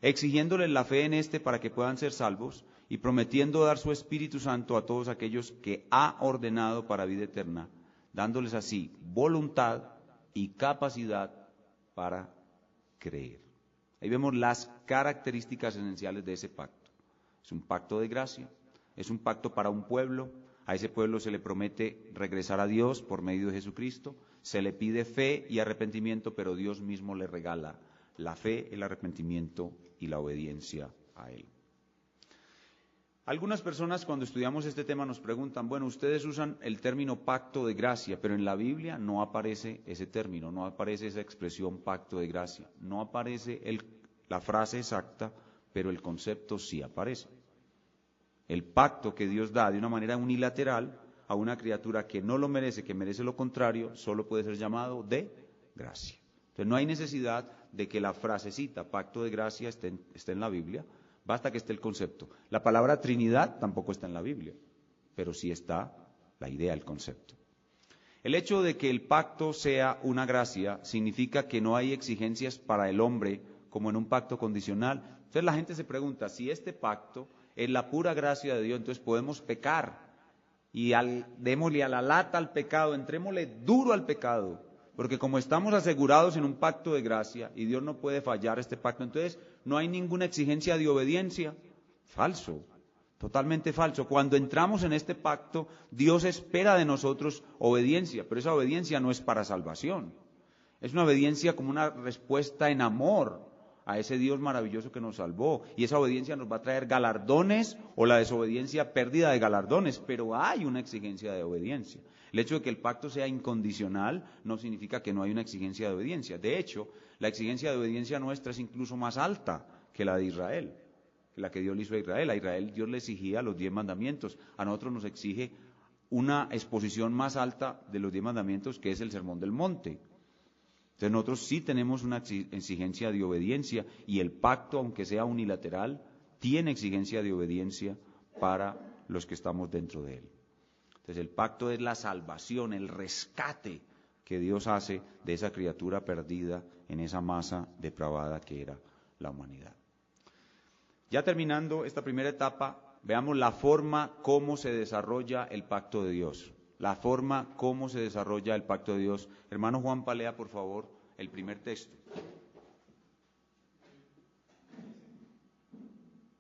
exigiéndoles la fe en éste para que puedan ser salvos y prometiendo dar su Espíritu Santo a todos aquellos que ha ordenado para vida eterna, dándoles así voluntad y capacidad para creer. Ahí vemos las características esenciales de ese pacto. Es un pacto de gracia, es un pacto para un pueblo. A ese pueblo se le promete regresar a Dios por medio de Jesucristo, se le pide fe y arrepentimiento, pero Dios mismo le regala la fe, el arrepentimiento y la obediencia a Él. Algunas personas cuando estudiamos este tema nos preguntan, bueno, ustedes usan el término pacto de gracia, pero en la Biblia no aparece ese término, no aparece esa expresión pacto de gracia, no aparece la frase exacta, pero el concepto sí aparece. El pacto que Dios da de una manera unilateral a una criatura que no lo merece, que merece lo contrario, solo puede ser llamado de gracia. Entonces no hay necesidad de que la frasecita pacto de gracia esté en la Biblia, basta que esté el concepto. La palabra Trinidad tampoco está en la Biblia, pero sí está la idea, el concepto. El hecho de que el pacto sea una gracia significa que no hay exigencias para el hombre como en un pacto condicional. Entonces la gente se pregunta, si este pacto es la pura gracia de Dios, entonces podemos pecar. Y démosle a la lata al pecado, entrémosle duro al pecado. Porque como estamos asegurados en un pacto de gracia y Dios no puede fallar este pacto, entonces no hay ninguna exigencia de obediencia. Falso. Totalmente falso. Cuando entramos en este pacto, Dios espera de nosotros obediencia, pero esa obediencia no es para salvación. Es una obediencia como una respuesta en amor a ese Dios maravilloso que nos salvó. Y esa obediencia nos va a traer galardones o la desobediencia pérdida de galardones, pero hay una exigencia de obediencia. El hecho de que el pacto sea incondicional no significa que no hay una exigencia de obediencia. De hecho, la exigencia de obediencia nuestra es incluso más alta que la de Israel. La que Dios le hizo a Israel. A Israel Dios le exigía los 10 mandamientos. A nosotros nos exige una exposición más alta de los 10 mandamientos, que es el Sermón del Monte. Entonces nosotros sí tenemos una exigencia de obediencia, y el pacto, aunque sea unilateral, tiene exigencia de obediencia para los que estamos dentro de él. Entonces el pacto es la salvación, el rescate que Dios hace de esa criatura perdida en esa masa depravada que era la humanidad. Ya terminando esta primera etapa, veamos la forma cómo se desarrolla el pacto de Dios. La forma cómo se desarrolla el pacto de Dios. Hermano Juan Palea, por favor, el primer texto.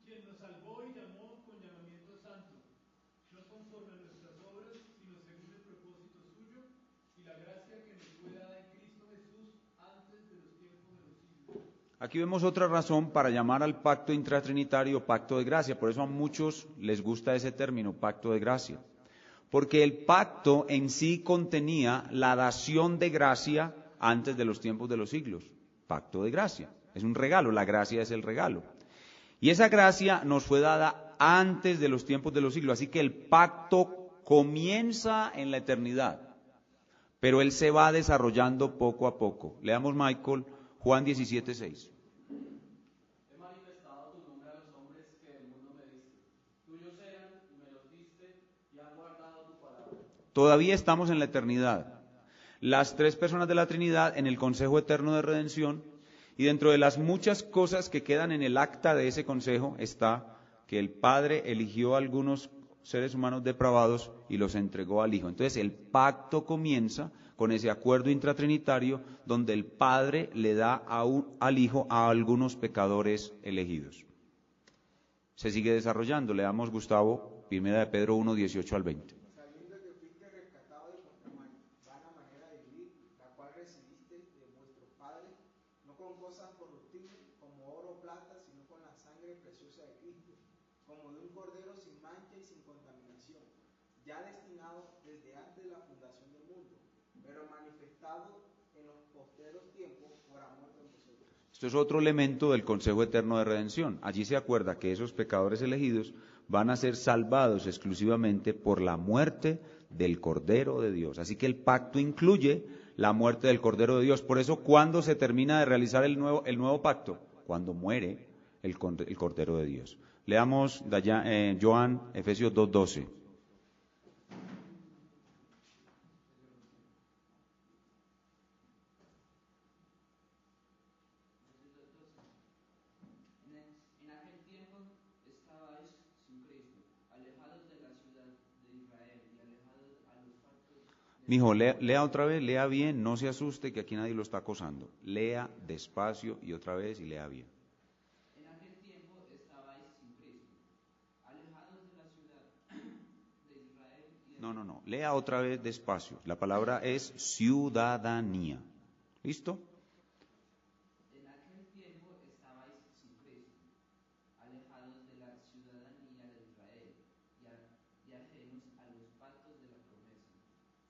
Quien nos salvó y llamó con llamamiento santo, no conforme a nuestras obras, sino según el propósito suyo y la gracia que nos fue dada en Cristo Jesús antes de los tiempos de los siglos. Aquí vemos otra razón para llamar al pacto intratrinitario pacto de gracia. Por eso a muchos les gusta ese término, pacto de gracia. Porque el pacto en sí contenía la dación de gracia antes de los tiempos de los siglos. Pacto de gracia. Es un regalo, la gracia es el regalo. Y esa gracia nos fue dada antes de los tiempos de los siglos. Así que el pacto comienza en la eternidad, pero él se va desarrollando poco a poco. Leamos, Michael, Juan 17:6. He manifestado tu nombre a los hombres que del mundo me diste. Tuyos eran y me los diste y han guardado tu palabra. Todavía estamos en la eternidad. Las tres personas de la Trinidad en el Consejo Eterno de Redención, y dentro de las muchas cosas que quedan en el acta de ese consejo está que el Padre eligió a algunos seres humanos depravados y los entregó al Hijo. Entonces el pacto comienza con ese acuerdo intratrinitario donde el Padre le da al Hijo a algunos pecadores elegidos. Se sigue desarrollando. Leamos, Gustavo, 1 de Pedro 1, 18 al 20. Sabiendo que fuiste rescatado de vuestra vana manera de vivir, la cual recibiste de vuestros padres, no con cosas corruptibles como oro o plata, sino con la sangre preciosa de Cristo, como de un cordero sin mancha y sin contaminación, ya destinado desde antes de la fundación del mundo, pero manifestado en los postreros tiempos por amor de nosotros. Esto es otro elemento del Consejo Eterno de Redención. Allí se acuerda que esos pecadores elegidos van a ser salvados exclusivamente por la muerte del Cordero de Dios. Así que el pacto incluye la muerte del Cordero de Dios. Por eso, ¿cuándo se termina de realizar el nuevo pacto? Cuando muere el Cordero de Dios. Leamos Joan, Efesios 2:12. En aquel tiempo estabais sin Cristo, alejados de la ciudad de Israel y alejados a los pactos. Mijo, lea otra vez, lea bien, no se asuste que aquí nadie lo está acosando. Lea despacio y otra vez y lea bien. En aquel tiempo estabais sin Cristo, alejados de la ciudad de Israel y No, lea otra vez despacio. La palabra es ciudadanía. ¿Listo? en aquel tiempo estabais sin Cristo, alejados de la ciudadanía de Israel y ajenos a los pactos de la promesa,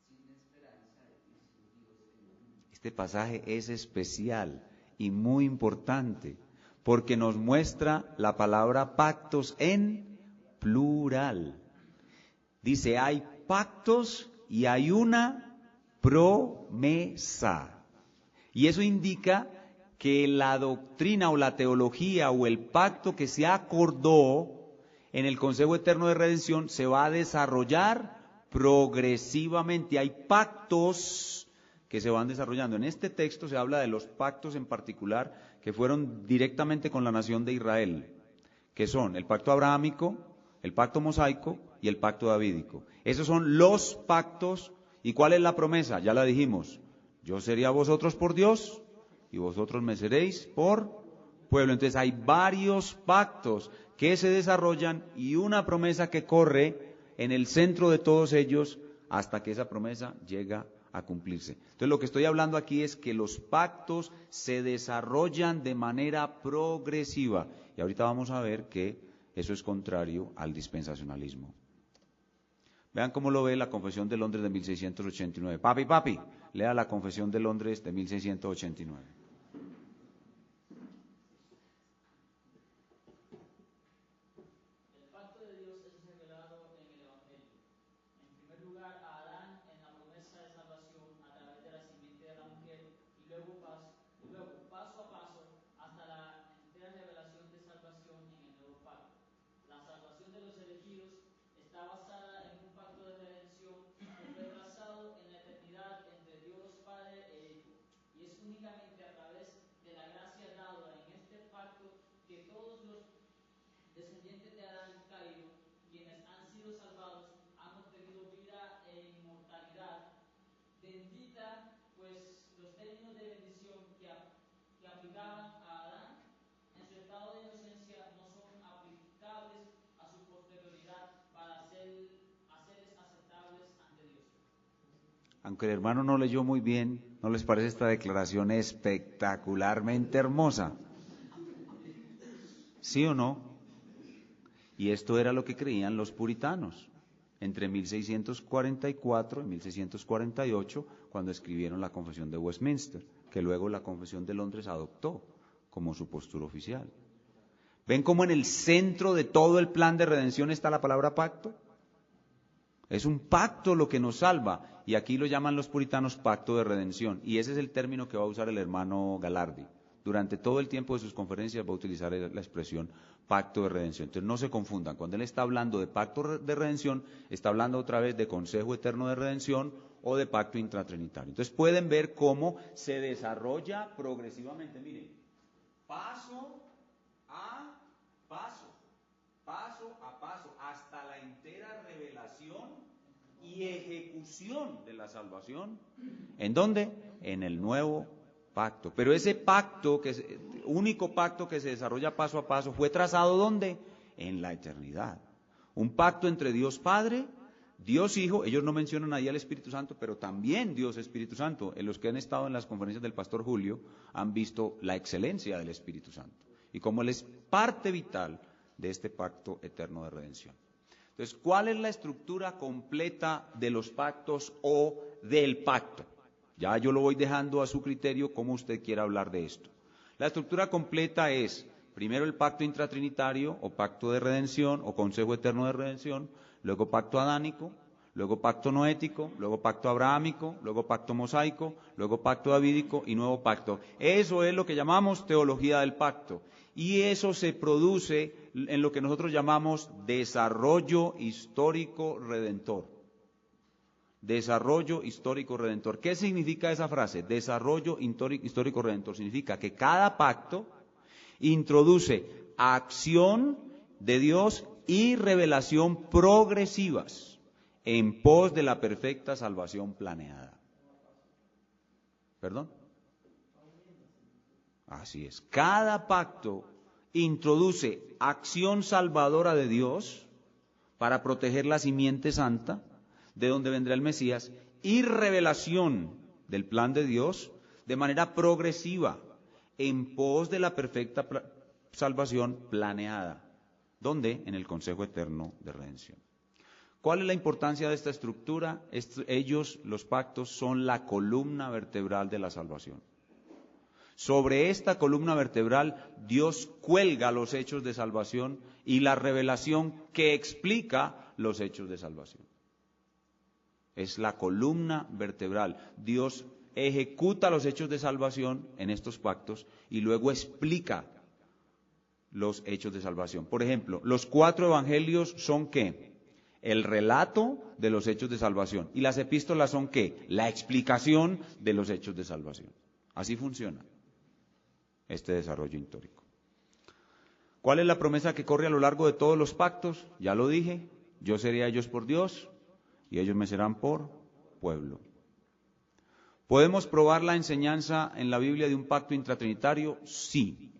sin esperanza y sin Dios en el mundo. Este pasaje es especial y muy importante porque nos muestra la palabra pactos en plural. Dice, hay pactos y hay una promesa. Y eso indica que la doctrina o la teología o el pacto que se acordó en el Consejo Eterno de Redención se va a desarrollar progresivamente. Hay pactos que se van desarrollando. En este texto se habla de los pactos en particular que fueron directamente con la nación de Israel, que son el pacto abrahámico, el pacto mosaico y el pacto davídico. Esos son los pactos. ¿Y cuál es la promesa? Ya la dijimos. Yo seré a vosotros por Dios y vosotros me seréis por pueblo. Entonces hay varios pactos que se desarrollan y una promesa que corre en el centro de todos ellos hasta que esa promesa llega a cumplirse. Entonces lo que estoy hablando aquí es que los pactos se desarrollan de manera progresiva. Y ahorita vamos a ver que eso es contrario al dispensacionalismo. Vean cómo lo ve la Confesión de Londres de 1689. Papi, lea la Confesión de Londres de 1689. El pacto de Dios es revelado en el Evangelio. En primer lugar, a Adán en la promesa de salvación a través de la simiente de la mujer, y luego paso a paso hasta la entera revelación de salvación en el nuevo pacto. La salvación de los elegidos está basada en un pacto de redención que fue trazado en la eternidad entre Dios Padre e Hijo, y es únicamente a través de la gracia dada en este pacto que todos los descendientes de Adán caído, quienes han sido salvados, han obtenido vida e inmortalidad. Bendita, pues los términos de bendición que aplicaban a Adán en su estado de inocencia no son aplicables a su posterioridad para hacerles aceptables ante Dios. Aunque el hermano no leyó muy bien, ¿no les parece esta declaración espectacularmente hermosa? ¿Sí o no? Y esto era lo que creían los puritanos entre 1644 y 1648, cuando escribieron la Confesión de Westminster, que luego la Confesión de Londres adoptó como su postura oficial. ¿Ven cómo en el centro de todo el plan de redención está la palabra pacto? Es un pacto lo que nos salva, y aquí lo llaman los puritanos pacto de redención, y ese es el término que va a usar el hermano Galardi. Durante todo el tiempo de sus conferencias va a utilizar la expresión pacto de redención. Entonces no se confundan, cuando él está hablando de pacto de redención, está hablando otra vez de consejo eterno de redención o de pacto intratrinitario. Entonces pueden ver cómo se desarrolla progresivamente, miren, paso a paso, hasta la entera revelación y ejecución de la salvación. ¿En dónde? En el nuevo pacto. Pero ese pacto, único pacto que se desarrolla paso a paso, fue trazado ¿dónde? En la eternidad. Un pacto entre Dios Padre, Dios Hijo, ellos no mencionan ahí al Espíritu Santo, pero también Dios Espíritu Santo. En los que han estado en las conferencias del Pastor Julio han visto la excelencia del Espíritu Santo y cómo Él es parte vital de este pacto eterno de redención. Entonces, ¿cuál es la estructura completa de los pactos o del pacto? Ya yo lo voy dejando a su criterio cómo usted quiera hablar de esto. La estructura completa es, primero el pacto intratrinitario o pacto de redención o consejo eterno de redención, luego pacto adánico, luego pacto noético, luego pacto abrahámico, luego pacto mosaico, luego pacto davídico y nuevo pacto. Eso es lo que llamamos teología del pacto. Y eso se produce en lo que nosotros llamamos desarrollo histórico redentor. Desarrollo histórico redentor. ¿Qué significa esa frase? Desarrollo histórico redentor. Significa que cada pacto introduce acción de Dios y revelación progresivas en pos de la perfecta salvación planeada. ¿Perdón? Así es. Cada pacto introduce acción salvadora de Dios para proteger la simiente santa, de donde vendrá el Mesías, y revelación del plan de Dios de manera progresiva, en pos de la perfecta salvación planeada. ¿Dónde? En el consejo eterno de redención. ¿Cuál es la importancia de esta estructura? Ellos, los pactos, son la columna vertebral de la salvación. Sobre esta columna vertebral, Dios cuelga los hechos de salvación y la revelación que explica los hechos de salvación. Es la columna vertebral. Dios ejecuta los hechos de salvación en estos pactos y luego explica los hechos de salvación. Por ejemplo, los 4 evangelios son ¿qué? el relato de los hechos de salvación. ¿Y las epístolas son qué? La explicación de los hechos de salvación. Así funciona este desarrollo histórico. ¿Cuál es la promesa que corre a lo largo de todos los pactos? Ya lo dije, yo seré a ellos por Dios y ellos me serán por pueblo. ¿Podemos probar la enseñanza en la Biblia de un pacto intratrinitario? Sí.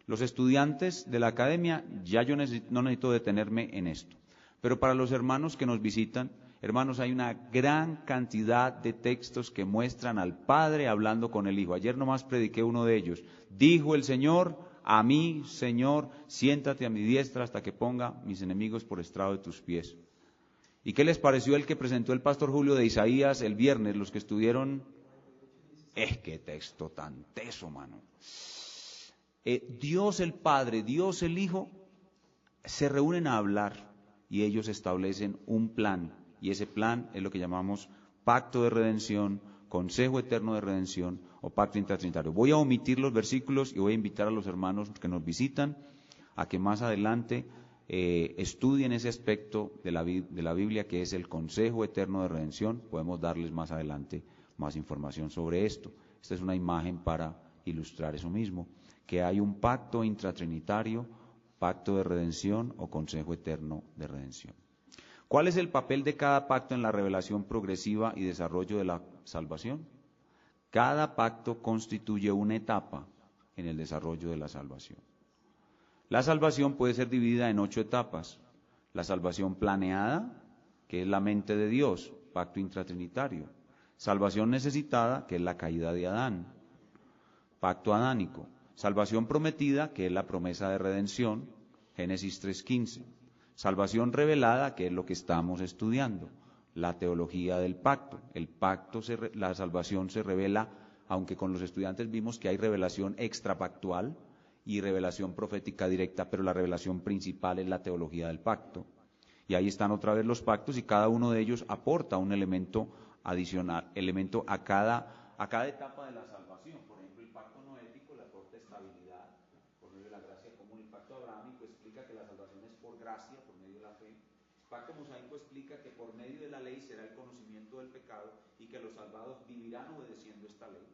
Los estudiantes de la academia, ya yo no necesito detenerme en esto. Pero para los hermanos que nos visitan, hermanos, hay una gran cantidad de textos que muestran al Padre hablando con el Hijo. Ayer nomás prediqué uno de ellos. Dijo el Señor a mí, Señor, siéntate a mi diestra hasta que ponga mis enemigos por estrado de tus pies. ¿Y qué les pareció el que presentó el pastor Julio de Isaías el viernes? Los que estuvieron, qué texto tan teso, mano. Dios el Padre, Dios el Hijo, se reúnen a hablar y ellos establecen un plan. Y ese plan es lo que llamamos pacto de redención, consejo eterno de redención o pacto intratrinitario. Voy a omitir los versículos y voy a invitar a los hermanos que nos visitan a que más adelante estudien ese aspecto de la Biblia que es el consejo eterno de redención. Podemos darles más adelante más información sobre esto. Esta es una imagen para ilustrar eso mismo, que hay un pacto intratrinitario, pacto de redención o consejo eterno de redención. ¿Cuál es el papel de cada pacto en la revelación progresiva y desarrollo de la salvación? Cada pacto constituye una etapa en el desarrollo de la salvación. La salvación puede ser dividida en 8 etapas. La salvación planeada, que es la mente de Dios, pacto intratrinitario. Salvación necesitada, que es la caída de Adán, pacto adánico. Salvación prometida, que es la promesa de redención, Génesis 3:15. Salvación revelada, que es lo que estamos estudiando, la teología del pacto. La salvación se revela, aunque con los estudiantes vimos que hay revelación extrapactual y revelación profética directa, pero la revelación principal es la teología del pacto. Y ahí están otra vez los pactos y cada uno de ellos aporta un elemento adicional, a cada etapa de la salvación. Por ejemplo, el pacto noético le aporta estabilidad por medio de la gracia común. El pacto abrahámico explica que la salvación es por gracia, por medio de la fe. El pacto mosaico explica que por medio de la ley será el conocimiento del pecado y que los salvados vivirán obedeciendo esta ley.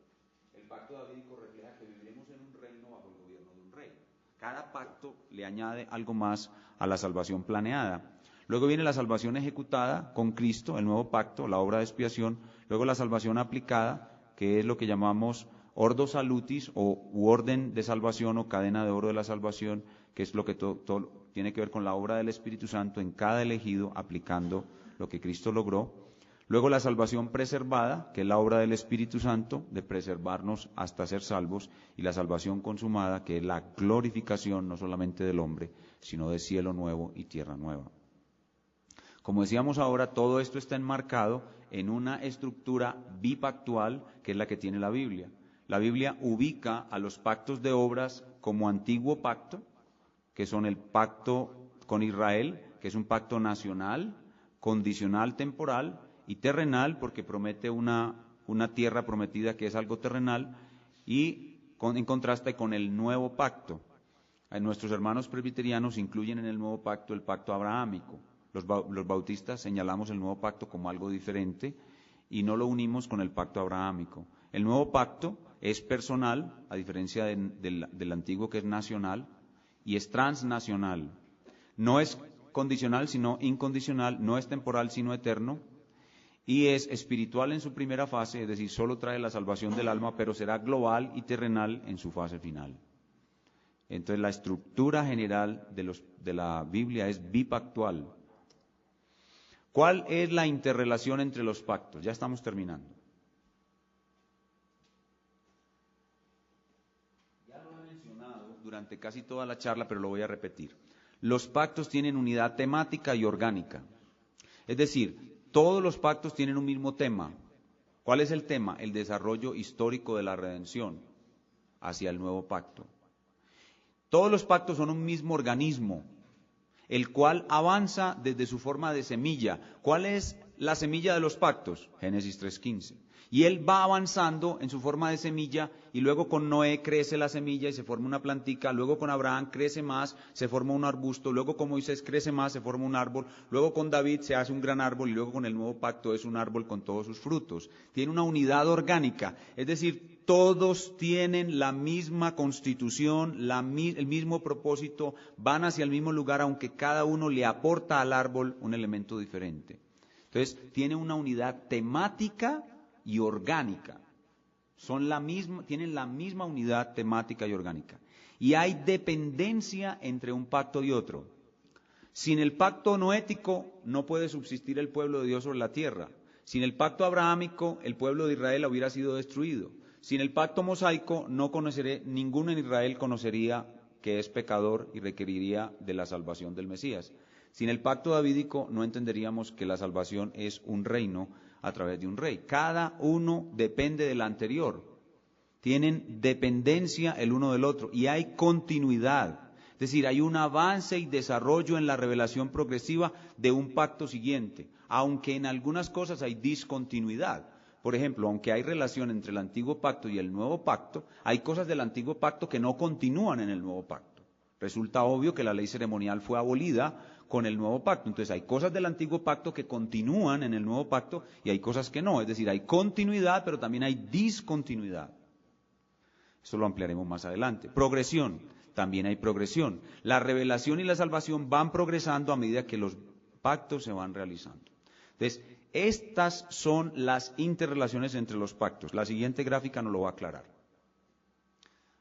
El pacto davídico refleja que viviremos en un reino bajo el gobierno de un rey. Cada pacto le añade algo más a la salvación planeada. Luego viene la salvación ejecutada con Cristo, el nuevo pacto, la obra de expiación. Luego la salvación aplicada, que es lo que llamamos ordo salutis u orden de salvación o cadena de oro de la salvación, que es lo que todo tiene que ver con la obra del Espíritu Santo en cada elegido aplicando lo que Cristo logró. Luego la salvación preservada, que es la obra del Espíritu Santo de preservarnos hasta ser salvos, y la salvación consumada, que es la glorificación no solamente del hombre, sino de cielo nuevo y tierra nueva. Como decíamos ahora, todo esto está enmarcado en una estructura bipactual que es la que tiene la Biblia. La Biblia ubica a los pactos de obras como antiguo pacto, que son el pacto con Israel, que es un pacto nacional, condicional temporal y terrenal, porque promete una tierra prometida que es algo terrenal, y en contraste con el nuevo pacto. Nuestros hermanos presbiterianos incluyen en el nuevo pacto el pacto abrahámico. Los bautistas señalamos el nuevo pacto como algo diferente y no lo unimos con el pacto abrahámico. El nuevo pacto es personal, a diferencia del antiguo que es nacional, y es transnacional. No es condicional sino incondicional, no es temporal sino eterno, y es espiritual en su primera fase, es decir, solo trae la salvación del alma, pero será global y terrenal en su fase final. Entonces la estructura general de la Biblia es bipactual. ¿Cuál es la interrelación entre los pactos? Ya estamos terminando. Ya lo he mencionado durante casi toda la charla, pero lo voy a repetir. Los pactos tienen unidad temática y orgánica. Es decir, todos los pactos tienen un mismo tema. ¿Cuál es el tema? El desarrollo histórico de la redención hacia el nuevo pacto. Todos los pactos son un mismo organismo, el cual avanza desde su forma de semilla. ¿Cuál es la semilla de los pactos? Génesis 3:15. Y él va avanzando en su forma de semilla, y luego con Noé crece la semilla y se forma una plantica, luego con Abraham crece más, se forma un arbusto, luego con Moisés crece más, se forma un árbol, luego con David se hace un gran árbol, y luego con el nuevo pacto es un árbol con todos sus frutos. Tiene una unidad orgánica, es decir, todos tienen la misma constitución, el mismo propósito, van hacia el mismo lugar, aunque cada uno le aporta al árbol un elemento diferente. Entonces, tiene una unidad temática y orgánica. Tienen la misma unidad temática y orgánica. Y hay dependencia entre un pacto y otro. Sin el pacto noético no puede subsistir el pueblo de Dios sobre la tierra. Sin el pacto abrahámico, el pueblo de Israel hubiera sido destruido. Sin el pacto mosaico, ninguno en Israel conocería que es pecador y requeriría de la salvación del Mesías. Sin el pacto davídico, no entenderíamos que la salvación es un reino a través de un rey. Cada uno depende del anterior. Tienen dependencia el uno del otro y hay continuidad. Es decir, hay un avance y desarrollo en la revelación progresiva de un pacto siguiente, aunque en algunas cosas hay discontinuidad. Por ejemplo, aunque hay relación entre el antiguo pacto y el nuevo pacto, hay cosas del antiguo pacto que no continúan en el nuevo pacto. Resulta obvio que la ley ceremonial fue abolida con el nuevo pacto. Entonces hay cosas del antiguo pacto que continúan en el nuevo pacto y hay cosas que no. Es decir, hay continuidad, pero también hay discontinuidad. Eso lo ampliaremos más adelante. Progresión. También hay progresión. La revelación y la salvación van progresando a medida que los pactos se van realizando. Entonces, estas son las interrelaciones entre los pactos. La siguiente gráfica nos lo va a aclarar.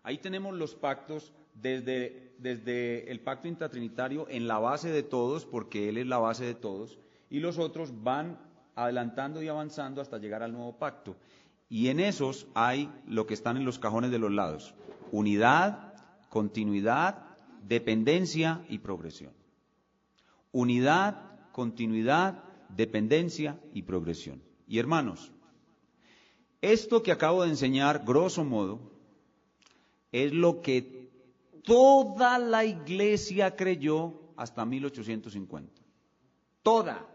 Ahí tenemos los pactos desde el pacto intratrinitario en la base de todos, porque Él es la base de todos, y los otros van adelantando y avanzando hasta llegar al nuevo pacto. Y en esos hay lo que están en los cajones de los lados: unidad, continuidad, dependencia y progresión. Unidad, continuidad, dependencia y progresión. Y hermanos, esto que acabo de enseñar, grosso modo, es lo que toda la iglesia creyó hasta 1850. Toda.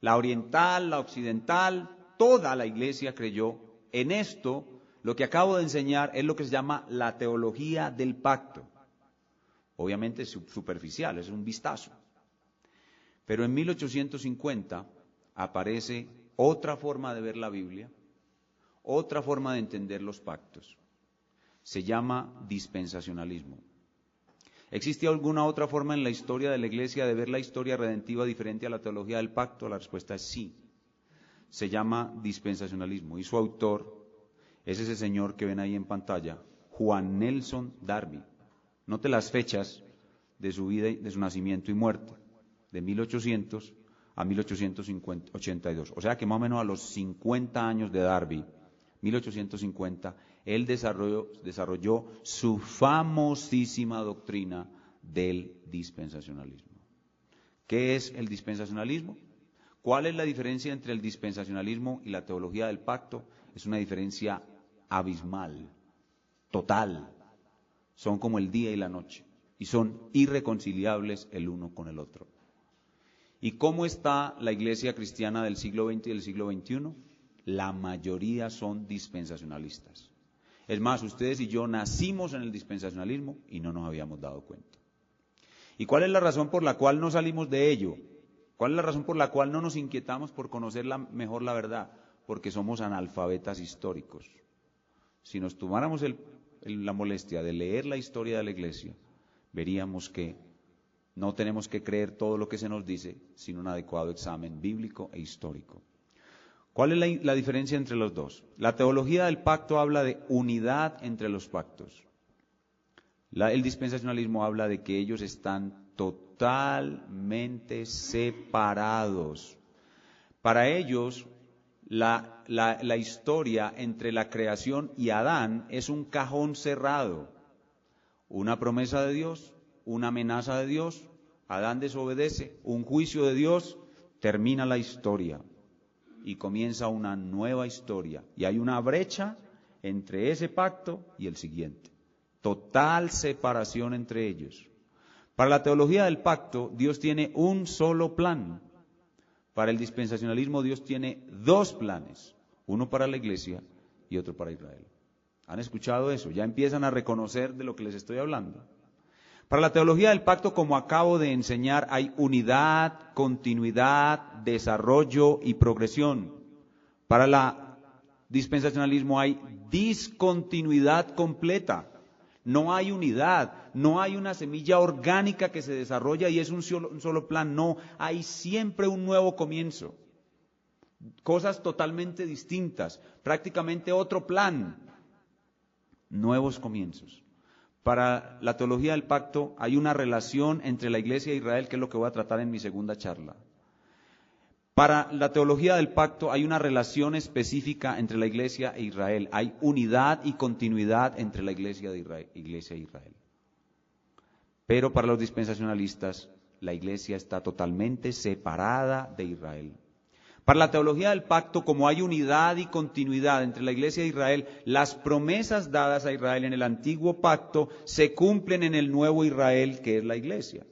La oriental, la occidental, toda la iglesia creyó en esto. Lo que acabo de enseñar es lo que se llama la teología del pacto. Obviamente es superficial, es un vistazo. Pero en 1850 aparece otra forma de ver la Biblia, otra forma de entender los pactos. Se llama dispensacionalismo. ¿Existe alguna otra forma en la historia de la Iglesia de ver la historia redentiva diferente a la teología del pacto? La respuesta es sí. Se llama dispensacionalismo y su autor es ese señor que ven ahí en pantalla, Juan Nelson Darby. Note las fechas de su vida, de su nacimiento y muerte, de 1800 a 1882. O sea que más o menos a los 50 años de Darby, 1850, él desarrolló su famosísima doctrina del dispensacionalismo. ¿Qué es el dispensacionalismo? ¿Cuál es la diferencia entre el dispensacionalismo y la teología del pacto? Es una diferencia abismal, total. Son como el día y la noche y son irreconciliables el uno con el otro. ¿Y cómo está la iglesia cristiana del siglo XX y del siglo XXI? La mayoría son dispensacionalistas. Es más, ustedes y yo nacimos en el dispensacionalismo y no nos habíamos dado cuenta. ¿Y cuál es la razón por la cual no salimos de ello? ¿Cuál es la razón por la cual no nos inquietamos por conocer mejor la verdad? Porque somos analfabetas históricos. Si nos tomáramos la molestia de leer la historia de la iglesia, veríamos que no tenemos que creer todo lo que se nos dice, sino un adecuado examen bíblico e histórico. ¿Cuál es la diferencia entre los dos? La teología del pacto habla de unidad entre los pactos. El dispensacionalismo habla de que ellos están totalmente separados. Para ellos, la historia entre la creación y Adán es un cajón cerrado. Una promesa de Dios, una amenaza de Dios, Adán desobedece, un juicio de Dios, termina la historia y comienza una nueva historia. Y hay una brecha entre ese pacto y el siguiente. Total separación entre ellos. Para la teología del pacto, Dios tiene un solo plan. Para el dispensacionalismo, Dios tiene dos planes. uno para la iglesia y otro para Israel. ¿Han escuchado eso? Ya empiezan a reconocer de lo que les estoy hablando. Para la teología del pacto, como acabo de enseñar, hay unidad, continuidad, desarrollo y progresión. Para el dispensacionalismo hay discontinuidad completa. No hay unidad, no hay una semilla orgánica que se desarrolla y es un solo plan. No, hay siempre un nuevo comienzo. Cosas totalmente distintas, prácticamente otro plan. Nuevos comienzos. Para la teología del pacto hay una relación entre la iglesia e Israel, que es lo que voy a tratar en mi segunda charla. Para la teología del pacto hay una relación específica entre la iglesia e Israel. Hay unidad y continuidad entre la iglesia e Israel. Pero para los dispensacionalistas, la iglesia está totalmente separada de Israel. Para la teología del pacto, como hay unidad y continuidad entre la iglesia e Israel, las promesas dadas a Israel en el antiguo pacto se cumplen en el nuevo Israel, que es la iglesia.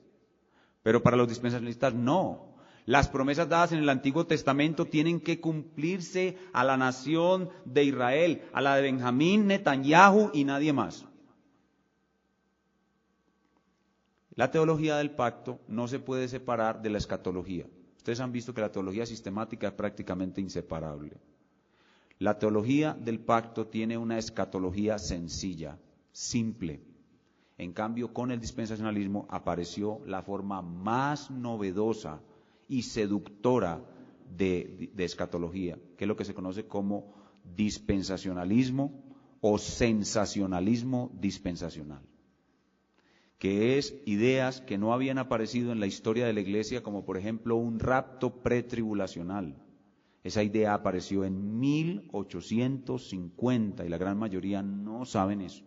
Pero para los dispensacionalistas no. Las promesas dadas en el Antiguo Testamento tienen que cumplirse a la nación de Israel, a la de Benjamín, Netanyahu y nadie más. La teología del pacto no se puede separar de la escatología. Ustedes han visto que la teología sistemática es prácticamente inseparable. La teología del pacto tiene una escatología sencilla, simple. En cambio, con el dispensacionalismo apareció la forma más novedosa y seductora de escatología, que es lo que se conoce como dispensacionalismo o sensacionalismo dispensacional, que es ideas que no habían aparecido en la historia de la iglesia, como por ejemplo un rapto pretribulacional. Esa idea apareció en 1850 y la gran mayoría no saben eso.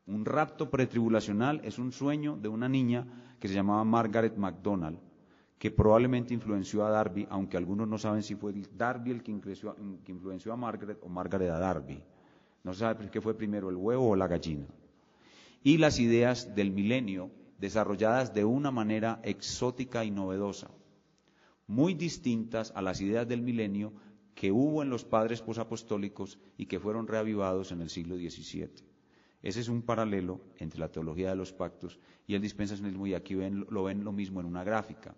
Un rapto pretribulacional es un sueño de una niña que se llamaba Margaret MacDonald, que probablemente influenció a Darby, aunque algunos no saben si fue Darby el que influenció a Margaret o Margaret a Darby. No se sabe qué fue primero, el huevo o la gallina. Y las ideas del milenio desarrolladas de una manera exótica y novedosa, muy distintas a las ideas del milenio que hubo en los padres posapostólicos y que fueron reavivados en el siglo XVII. Ese es un paralelo entre la teología de los pactos y el dispensacionalismo, y aquí lo ven lo mismo en una gráfica.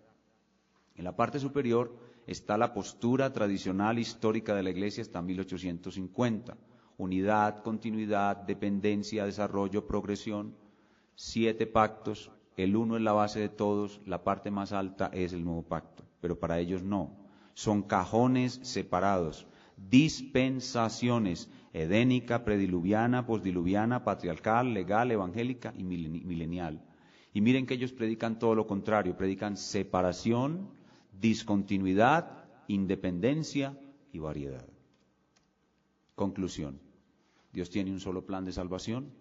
En la parte superior está la postura tradicional histórica de la Iglesia hasta 1850. Unidad, continuidad, dependencia, desarrollo, progresión, 7 pactos, el uno es la base de todos, la parte más alta es el nuevo pacto, pero para ellos no, son cajones separados, dispensaciones, edénica, prediluviana, posdiluviana, patriarcal, legal, evangélica y milenial. Y miren que ellos predican todo lo contrario, predican separación, discontinuidad, independencia y variedad. Conclusión. Dios tiene un solo plan de salvación.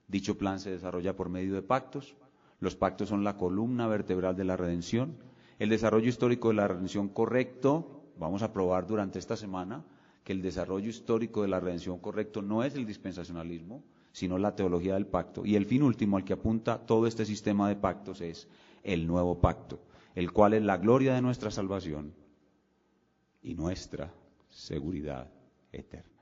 Dicho plan se desarrolla por medio de pactos. Los pactos son la columna vertebral de la redención. El desarrollo histórico de la redención correcto, vamos a probar durante esta semana que el desarrollo histórico de la redención correcto no es el dispensacionalismo, sino la teología del pacto. Y el fin último al que apunta todo este sistema de pactos es el nuevo pacto, el cual es la gloria de nuestra salvación y nuestra seguridad eterna.